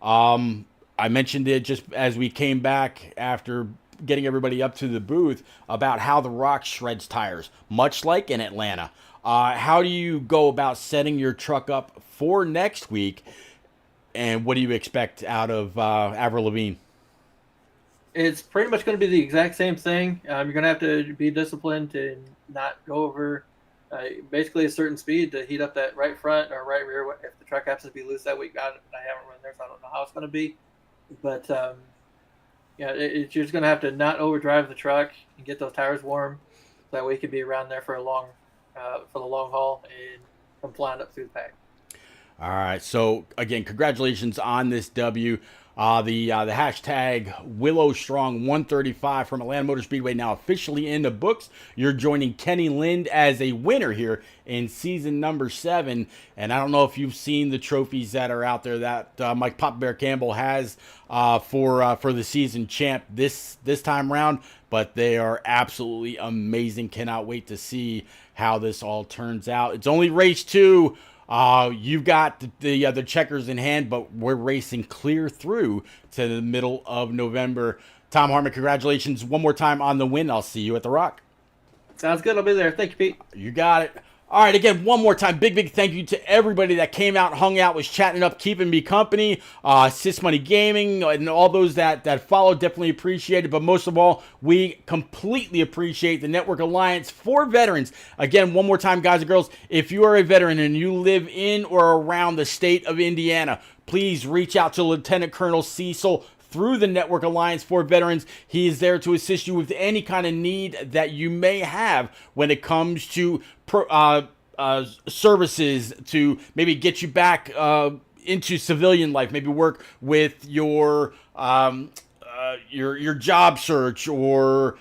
I mentioned it just as we came back after getting everybody up to the booth about how the Rock shreds tires, much like in Atlanta. How do you go about setting your truck up for next week? And what do you expect out of Avril Lavigne? It's pretty much going to be the exact same thing. You're going to have to be disciplined to not go over basically a certain speed to heat up that right front or right rear. If the truck happens to be loose that week, I haven't run there, so I don't know how it's going to be. But you're just going to have to not overdrive the truck and get those tires warm, so that way you can be around there for the long haul and come flying up through the pack. All right. So again, congratulations on this W. The hashtag Willow Strong 135 from Atlanta Motor Speedway now officially in the books. You're joining Kenny Lind as a winner here in season number 7. And I don't know if you've seen the trophies that are out there that Mike Papa Bear Campbell has for the season champ this time around, but they are absolutely amazing. Cannot wait to see how this all turns out. It's only race 2. You've got the checkers in hand, but we're racing clear through to the middle of November. Tom Harmon, congratulations one more time on the win. I'll see you at the Rock. Sounds good. I'll be there. Thank you, Pete. You got it. All right, again, one more time, big thank you to everybody that came out, hung out, was chatting up, keeping me company, Sis Money Gaming, and all those that followed, definitely appreciate it. But most of all, we completely appreciate the Network Alliance for Veterans. Again, one more time, guys and girls, if you are a veteran and you live in or around the state of Indiana, please reach out to Lieutenant Colonel Cecil through the Network Alliance for Veterans. He is there to assist you with any kind of need that you may have when it comes to services to maybe get you back into civilian life, maybe work with your job search or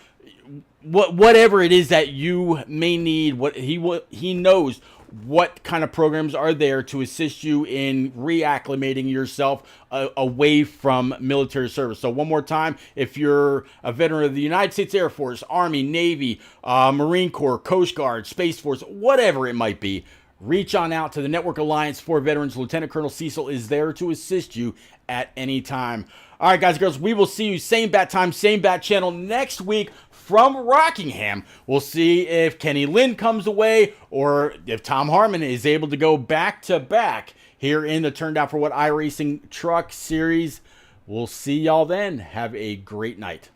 whatever it is that you may need. What he knows what kind of programs are there to assist you in reacclimating yourself away from military service. So one more time, if you're a veteran of the United States Air Force, Army, Navy, Marine Corps, Coast Guard, Space Force, whatever it might be, reach on out to the Network Alliance for Veterans. Lieutenant Colonel Cecil is there to assist you at any time. All right, guys and girls, we will see you same bat time, same bat channel next week from Rockingham. We'll see if Kenny Lynn comes away or if Tom Harmon is able to go back-to-back here in the Turned Out for What iRacing Truck Series. We'll see y'all then. Have a great night.